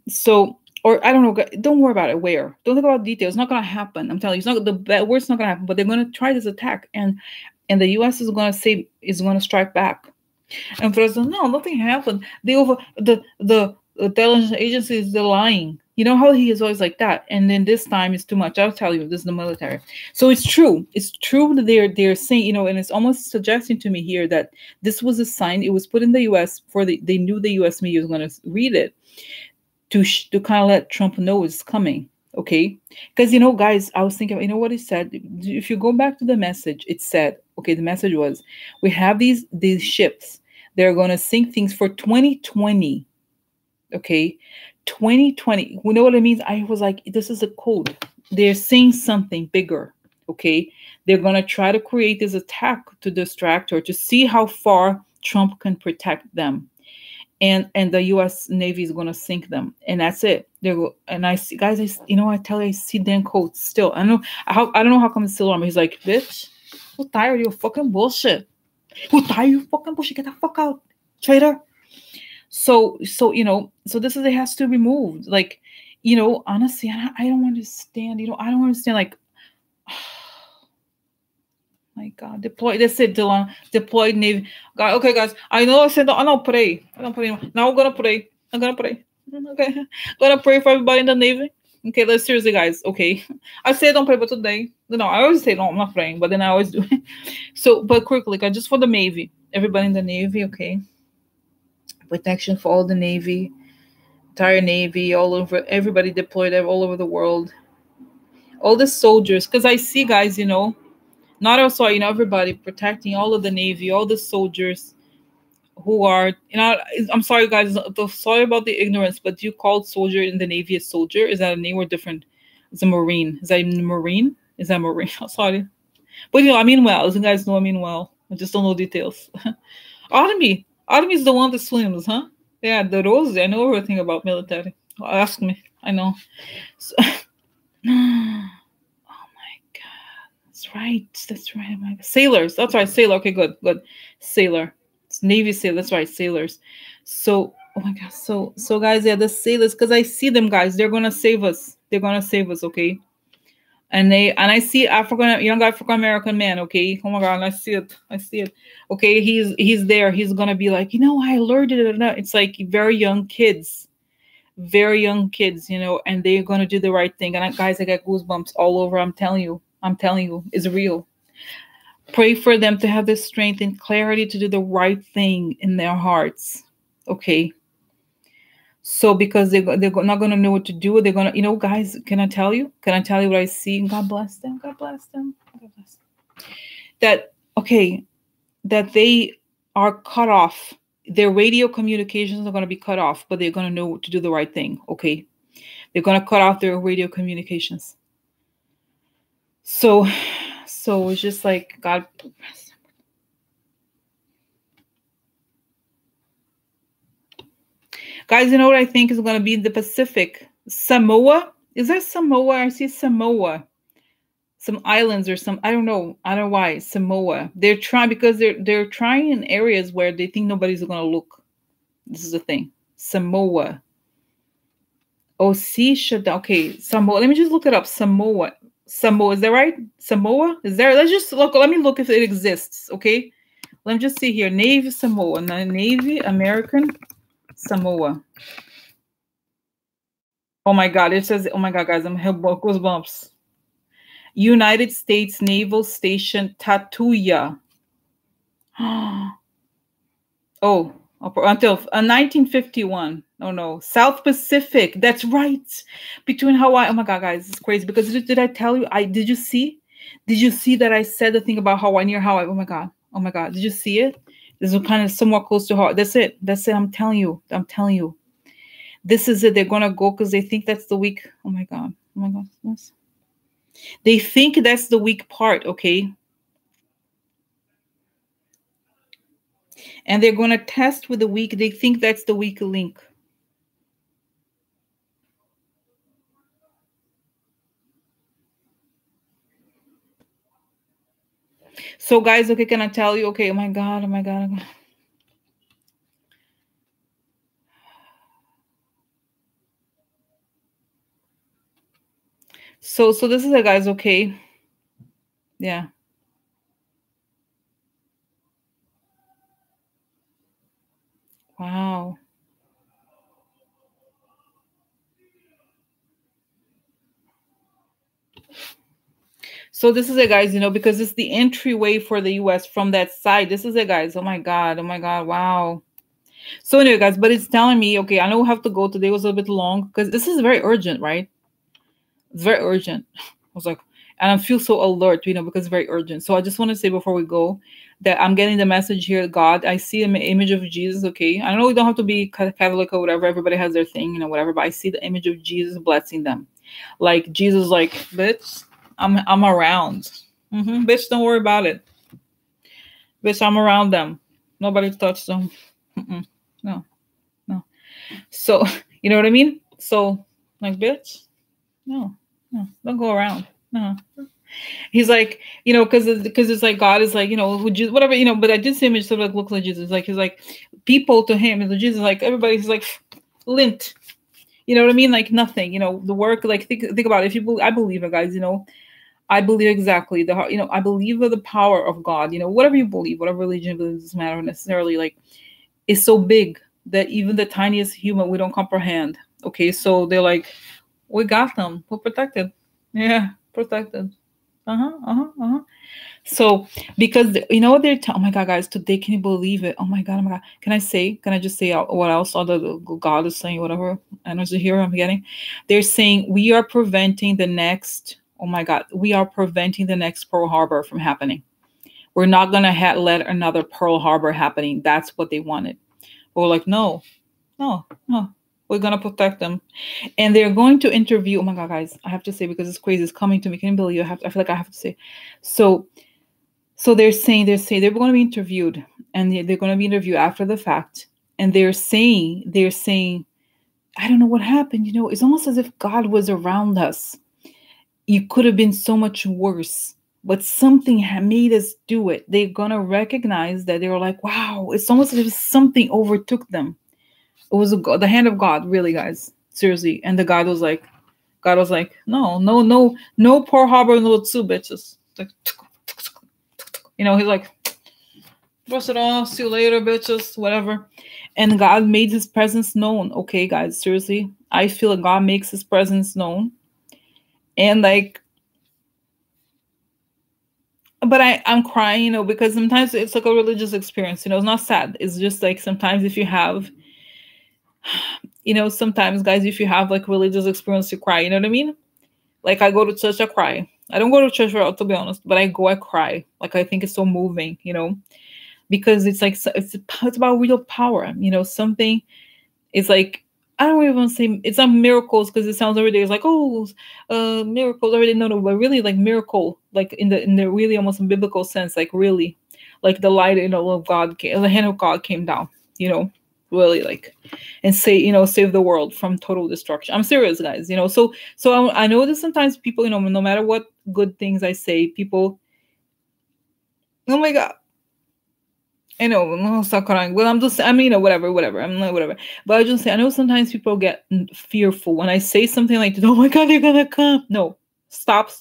A: So, or I don't know. Don't worry about it. Where? Don't think about details. It's not gonna happen. I'm telling you, it's not the worst. Not gonna happen. But they're gonna try this attack, and the U.S. is gonna strike back. And President, no, nothing happened. The intelligence agencies, they're lying. You know how he is always like that. And then this time it's too much. I'll tell you, this is the military. So it's true. It's true that they're saying, you know, and it's almost suggesting to me here that this was a sign. It was put in the U.S. they knew the U.S. media was going to read it to kind of let Trump know it's coming. Okay, because you know, guys, I was thinking, you know what it said. If you go back to the message, it said, okay, the message was, we have these ships. They're going to sink things for 2020. Okay, 2020. You know what it means? I was like, this is a code. They're saying something bigger. Okay, they're going to try to create this attack to distract or to see how far Trump can protect them. And the U.S. Navy is going to sink them, and that's it. And I see, guys. I tell you, I see Dan Coates still. I don't know how come it's still on. But he's like, bitch, who tired of your fucking bullshit? Who tired of your fucking bullshit? Get the fuck out, traitor. So so this it has to be removed. Like, honestly, I don't understand. I don't understand. Like, my God, deploy. That's it, Dylan. Deployed Navy. God, okay, guys. I know I said I don't pray. I don't pray anymore. Now I'm gonna pray. I'm gonna pray. Okay, gonna pray for everybody in the Navy. Okay, let's seriously, guys. Okay, I say don't pray, but today, I always say no. I'm not praying, but then I always do. So, but quickly, guys, just for the Navy, everybody in the Navy. Okay, protection for all the Navy, entire Navy, all over. Everybody deployed all over the world. All the soldiers, because I see, guys. Not also, everybody protecting all of the Navy, all the soldiers who are, I'm sorry, guys, sorry about the ignorance, but do you call soldier in the Navy a soldier? Is that a name or different? It's a Marine. Is that a Marine? Is that Marine? Oh, sorry. But, I mean well. As you guys know, I mean well. I just don't know details. Army is the one that swims, huh? Yeah, the Rose. I know everything about military. Ask me. I know. So, That's right. Oh my God. Sailors. That's right. Sailor. Okay, good. Sailor. It's Navy sailor. That's right. Sailors. So, oh my God. So guys, yeah, the sailors, because I see them, guys. They're gonna save us. Okay. And I see young African American man. Okay. Oh my God, I see it. Okay, he's there. He's gonna be like, I learned it. It's like very young kids, and they're gonna do the right thing. And guys, I got goosebumps all over. I'm telling you, it's real. Pray for them to have the strength and clarity to do the right thing in their hearts. Okay. So because they're not going to know what to do, they're going to, guys, can I tell you what I see? God bless them. That they are cut off. Their radio communications are going to be cut off, but they're going to know to do the right thing. Okay. They're going to cut off their radio communications. So it's just like, God. Guys, you know what I think is going to be in the Pacific? Samoa? Is there Samoa? I see Samoa. Some islands or I don't know why. Samoa. They're trying because they're trying in areas where they think nobody's going to look. This is the thing. Samoa. Oh, see, okay, Samoa. Let me just look it up. Samoa, is that right? Samoa, is there? Let's just look. Let me look if it exists. Okay, let me just see here. Navy Samoa, Navy American Samoa. Oh my God! It says, oh my God, guys, I'm goosebumps. United States Naval Station Tatuya. Oh. Until 1951. Oh no, South Pacific. That's right. Between Hawaii. Oh my God, guys, it's crazy. Because did I tell you? Did you see? Did you see that I said the thing about Hawaii, near Hawaii? Oh my God. Did you see it? This is kind of somewhat close to Hawaii. That's it. I'm telling you. This is it. They're gonna go because they think that's the weak. Oh my God. Yes. They think that's the weak part. Okay. And they're going to test with the weak. They think that's the weak link. So, guys, okay, can I tell you? Okay, oh my God. So this is it, guys. Okay. Yeah. Wow. So this is it, guys, because it's the entryway for the US from that side. This is it, guys. Oh my God. Oh my God. Wow. So anyway, guys, but it's telling me, okay, I know we have to go. Today was a bit long because this is very urgent, right? It's very urgent. I was like, and I feel so alert, because it's very urgent. So I just want to say before we go that I'm getting the message here, God, I see the image of Jesus, okay? I know we don't have to be Catholic or whatever. Everybody has their thing, whatever, but I see the image of Jesus blessing them. Like Jesus, like, bitch, I'm around. Bitch, don't worry about it. Bitch, I'm around them. Nobody touched them. No, no. So, you know what I mean? So, like, bitch, no, don't go around. No. He's like, because it's like God is like, whatever, but I did see image sort of like looks like Jesus. Like, he's like, people to him, and Jesus, like, everybody's like, lint. You know what I mean? Like, nothing, the work, like, think about it. If you believe, I believe it, guys, I believe exactly I believe in the power of God, whatever you believe, whatever religion you believe, doesn't matter necessarily. Like, it's so big that even the tiniest human we don't comprehend. Okay, so they're like, we got them. We're protected. Yeah, protected. So because what they're oh my God, guys, today, can you believe it? Oh my God, oh my God. Can I just say what else other God is saying, whatever energy here I'm getting? They're saying we are preventing the next, oh my God, we are preventing the next Pearl Harbor from happening. We're not gonna let another Pearl Harbor happening. That's what they wanted. We're like, no, we're gonna protect them. And they're going to interview. Oh my God, guys, I have to say, because it's crazy. It's coming to me. Can you believe it? I feel like I have to say. So they're saying they're going to be interviewed, and they're going to be interviewed after the fact. And they're saying, I don't know what happened. It's almost as if God was around us. It could have been so much worse, but something had made us do it. They're going to recognize that. They were like, wow, it's almost as if something overtook them. It was the hand of God, really, guys. Seriously. And the God was like, no Pearl Harbor, no two bitches. Like, he's like, brush it off, see you later, bitches, whatever. And God made his presence known. Okay, guys, seriously. I feel like God makes his presence known. And like, but I'm crying, because sometimes it's like a religious experience, it's not sad. It's just like sometimes if you have, sometimes, guys, if you have like religious experience, you cry, you know what I mean? Like, I go to church, I cry. I don't go to church to be honest, but I cry. Like, I think it's so moving, because it's like, it's about real power, something. It's like, I don't even want to say it's not miracles, because it sounds every day. It's like, oh, miracles already. No, but really, like, miracle, like in the really almost biblical sense, like really, like the light, of God came, the hand of God came down, really, like, and save the world from total destruction. I'm serious, guys. So I know that sometimes people, no matter what good things I say, people, oh my God. I know, no, stop crying. Well, whatever. I'm like, whatever. But I just say, I know sometimes people get fearful when I say something like, oh my God, they're gonna come. No, stop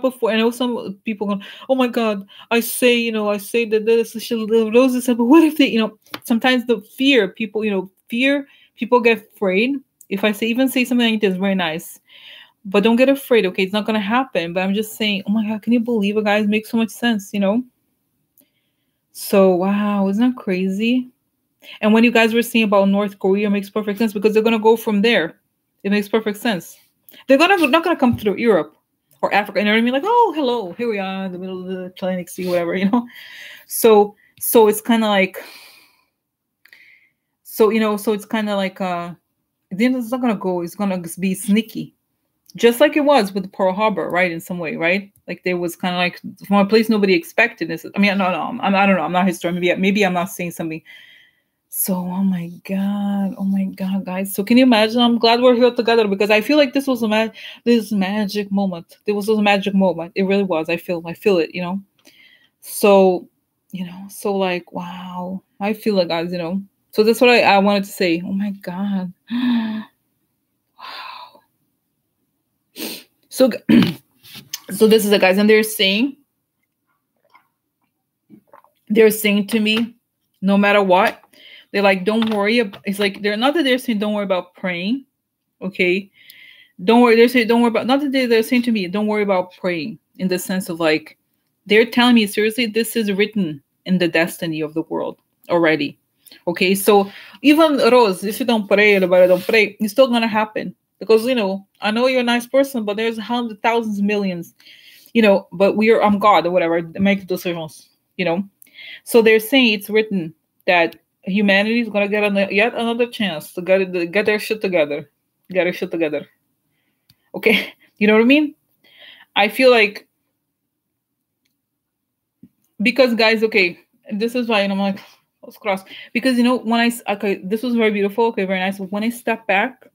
A: before. I know some people go, oh my God, I say that this is roses, but what if they, sometimes the fear, people, people get afraid. If I even say something like this, very nice, but don't get afraid, okay? It's not gonna happen. But I'm just saying, oh my God, can you believe it, guys? Makes so much sense, So, wow, isn't that crazy? And when you guys were saying about North Korea, makes perfect sense, because they're going to go from there. It makes perfect sense. They're not going to come through Europe or Africa. You know what I mean? Like, oh, hello, here we are in the middle of the Atlantic Sea, whatever, So it's kind of like, so it's kind of like, it's not going to go. It's going to be sneaky. Just like it was with Pearl Harbor, right? In some way, right? Like, there was kind of like from a place nobody expected this. I mean, no, I don't know. I'm not a historian. Maybe I'm not saying something. So, oh my God, guys. So, can you imagine? I'm glad we're here together, because I feel like this was this magic moment. There was a magic moment. It really was. I feel it. So, so like, wow. I feel it, guys. So that's what I wanted to say. Oh my God. Wow. So, so this is the guys, and they're saying to me, no matter what, they're like, don't worry. It's like they're not that they're saying don't worry about praying, okay? Don't worry. They're saying don't worry about, not that they're saying to me don't worry about praying in the sense of like they're telling me seriously this is written in the destiny of the world already. Okay, so even Rose, if you don't pray, everybody don't pray, it's still gonna happen because I know you're a nice person, but there's hundreds, thousands, millions, but I'm God or whatever, make decisions, So they're saying it's written that humanity is gonna get yet another chance to get their shit together, get their shit together. Okay, you know what I mean? I feel like because guys, okay, this is why I'm like, let's cross because this was very beautiful, okay, very nice. When I step back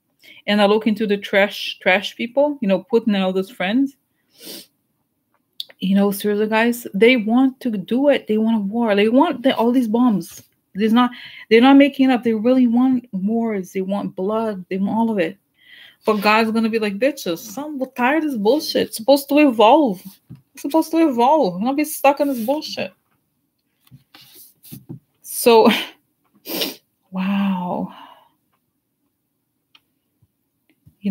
A: and I look into the trash people, putting out those friends, seriously, guys, they want to do it. They want a war. They want all these bombs. They're not making it up. They really want wars. They want blood. They want all of it. But God's gonna be like, bitches, I'm tired of this bullshit. It's supposed to evolve. It's supposed to evolve. I'm not be stuck in this bullshit. So, wow.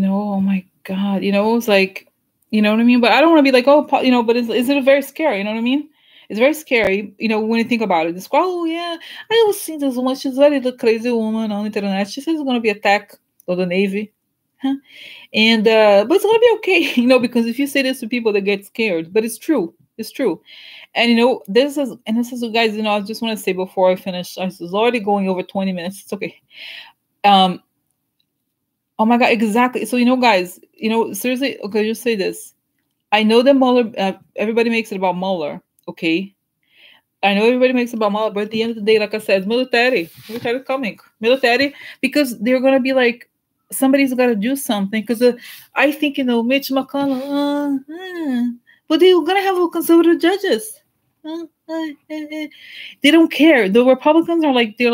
A: Oh my God. It's like, you know what I mean? But I don't want to be like, oh, but is it very scary? You know what I mean? It's very scary, when you think about it. This girl, oh yeah, I always see this woman. She's very crazy woman on the internet. She says it's gonna be attacked by the Navy. Huh? And but it's gonna be okay, because if you say this to people, they get scared. But it's true. It's true. And this is guys, I just want to say before I finish, I was already going over 20 minutes. It's okay. Oh my God, exactly. So guys, seriously, okay, just say this. I know that Mueller, everybody makes it about Mueller, okay? I know everybody makes it about Mueller, but at the end of the day, like I said, military coming. Military, because they're gonna be like, somebody's got to do something. Because I think Mitch McConnell, but they're gonna have conservative judges. They don't care. The Republicans are like they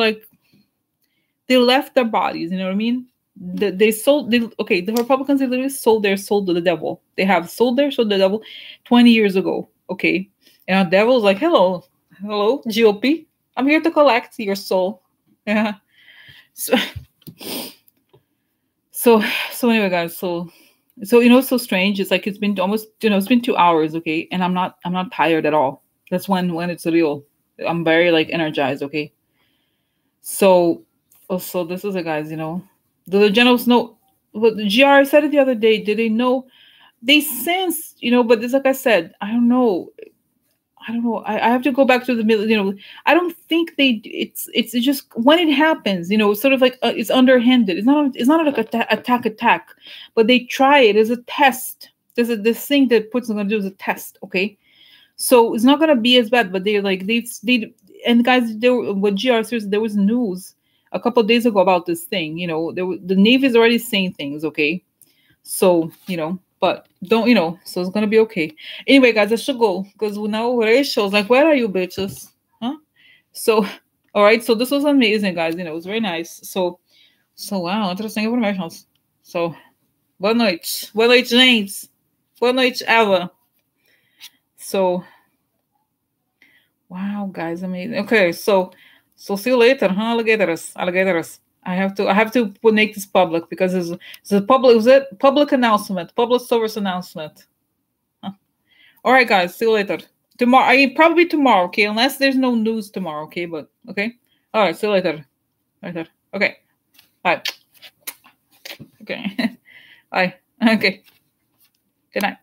A: left their bodies. You know what I mean? The Republicans, they literally sold their soul to the devil. They have sold their soul to the devil 20 years ago. Okay, and the devil's like, hello, GOP, I'm here to collect your soul. Yeah. So anyway, guys, so it's so strange. It's like it's been almost, it's been 2 hours, okay, and I'm not tired at all. That's when it's real. I'm very energized, okay. So this is it, guys. The generals know. What the GR said it the other day. Did they know? They sense, but it's like I said, I don't know. I have to go back to the middle. I don't think it's just when it happens, sort of like it's underhanded. It's not like attack, but they try it as a test. There's this thing that Putin's gonna do as a test, okay? So it's not gonna be as bad, but they're like they and guys, with GR seriously, there was news a couple of days ago about this thing. The Navy is already saying things, okay? So but don't so it's gonna be okay. Anyway, guys, I should go because now Rachel's like, where are you bitches? Huh? So all right, so this was amazing, guys. It was very nice. So wow, interesting information. So boa noite, gente, boa noite, Eva. So wow, guys, amazing. Okay, so see you later, huh? Alligators. I have to make this public because it's a public announcement, public service announcement. Huh. All right, guys, see you later. Tomorrow, probably tomorrow, okay? Unless there's no news tomorrow, okay? But okay. All right, see you later. Okay. Bye. Okay. Bye. Okay. Good night.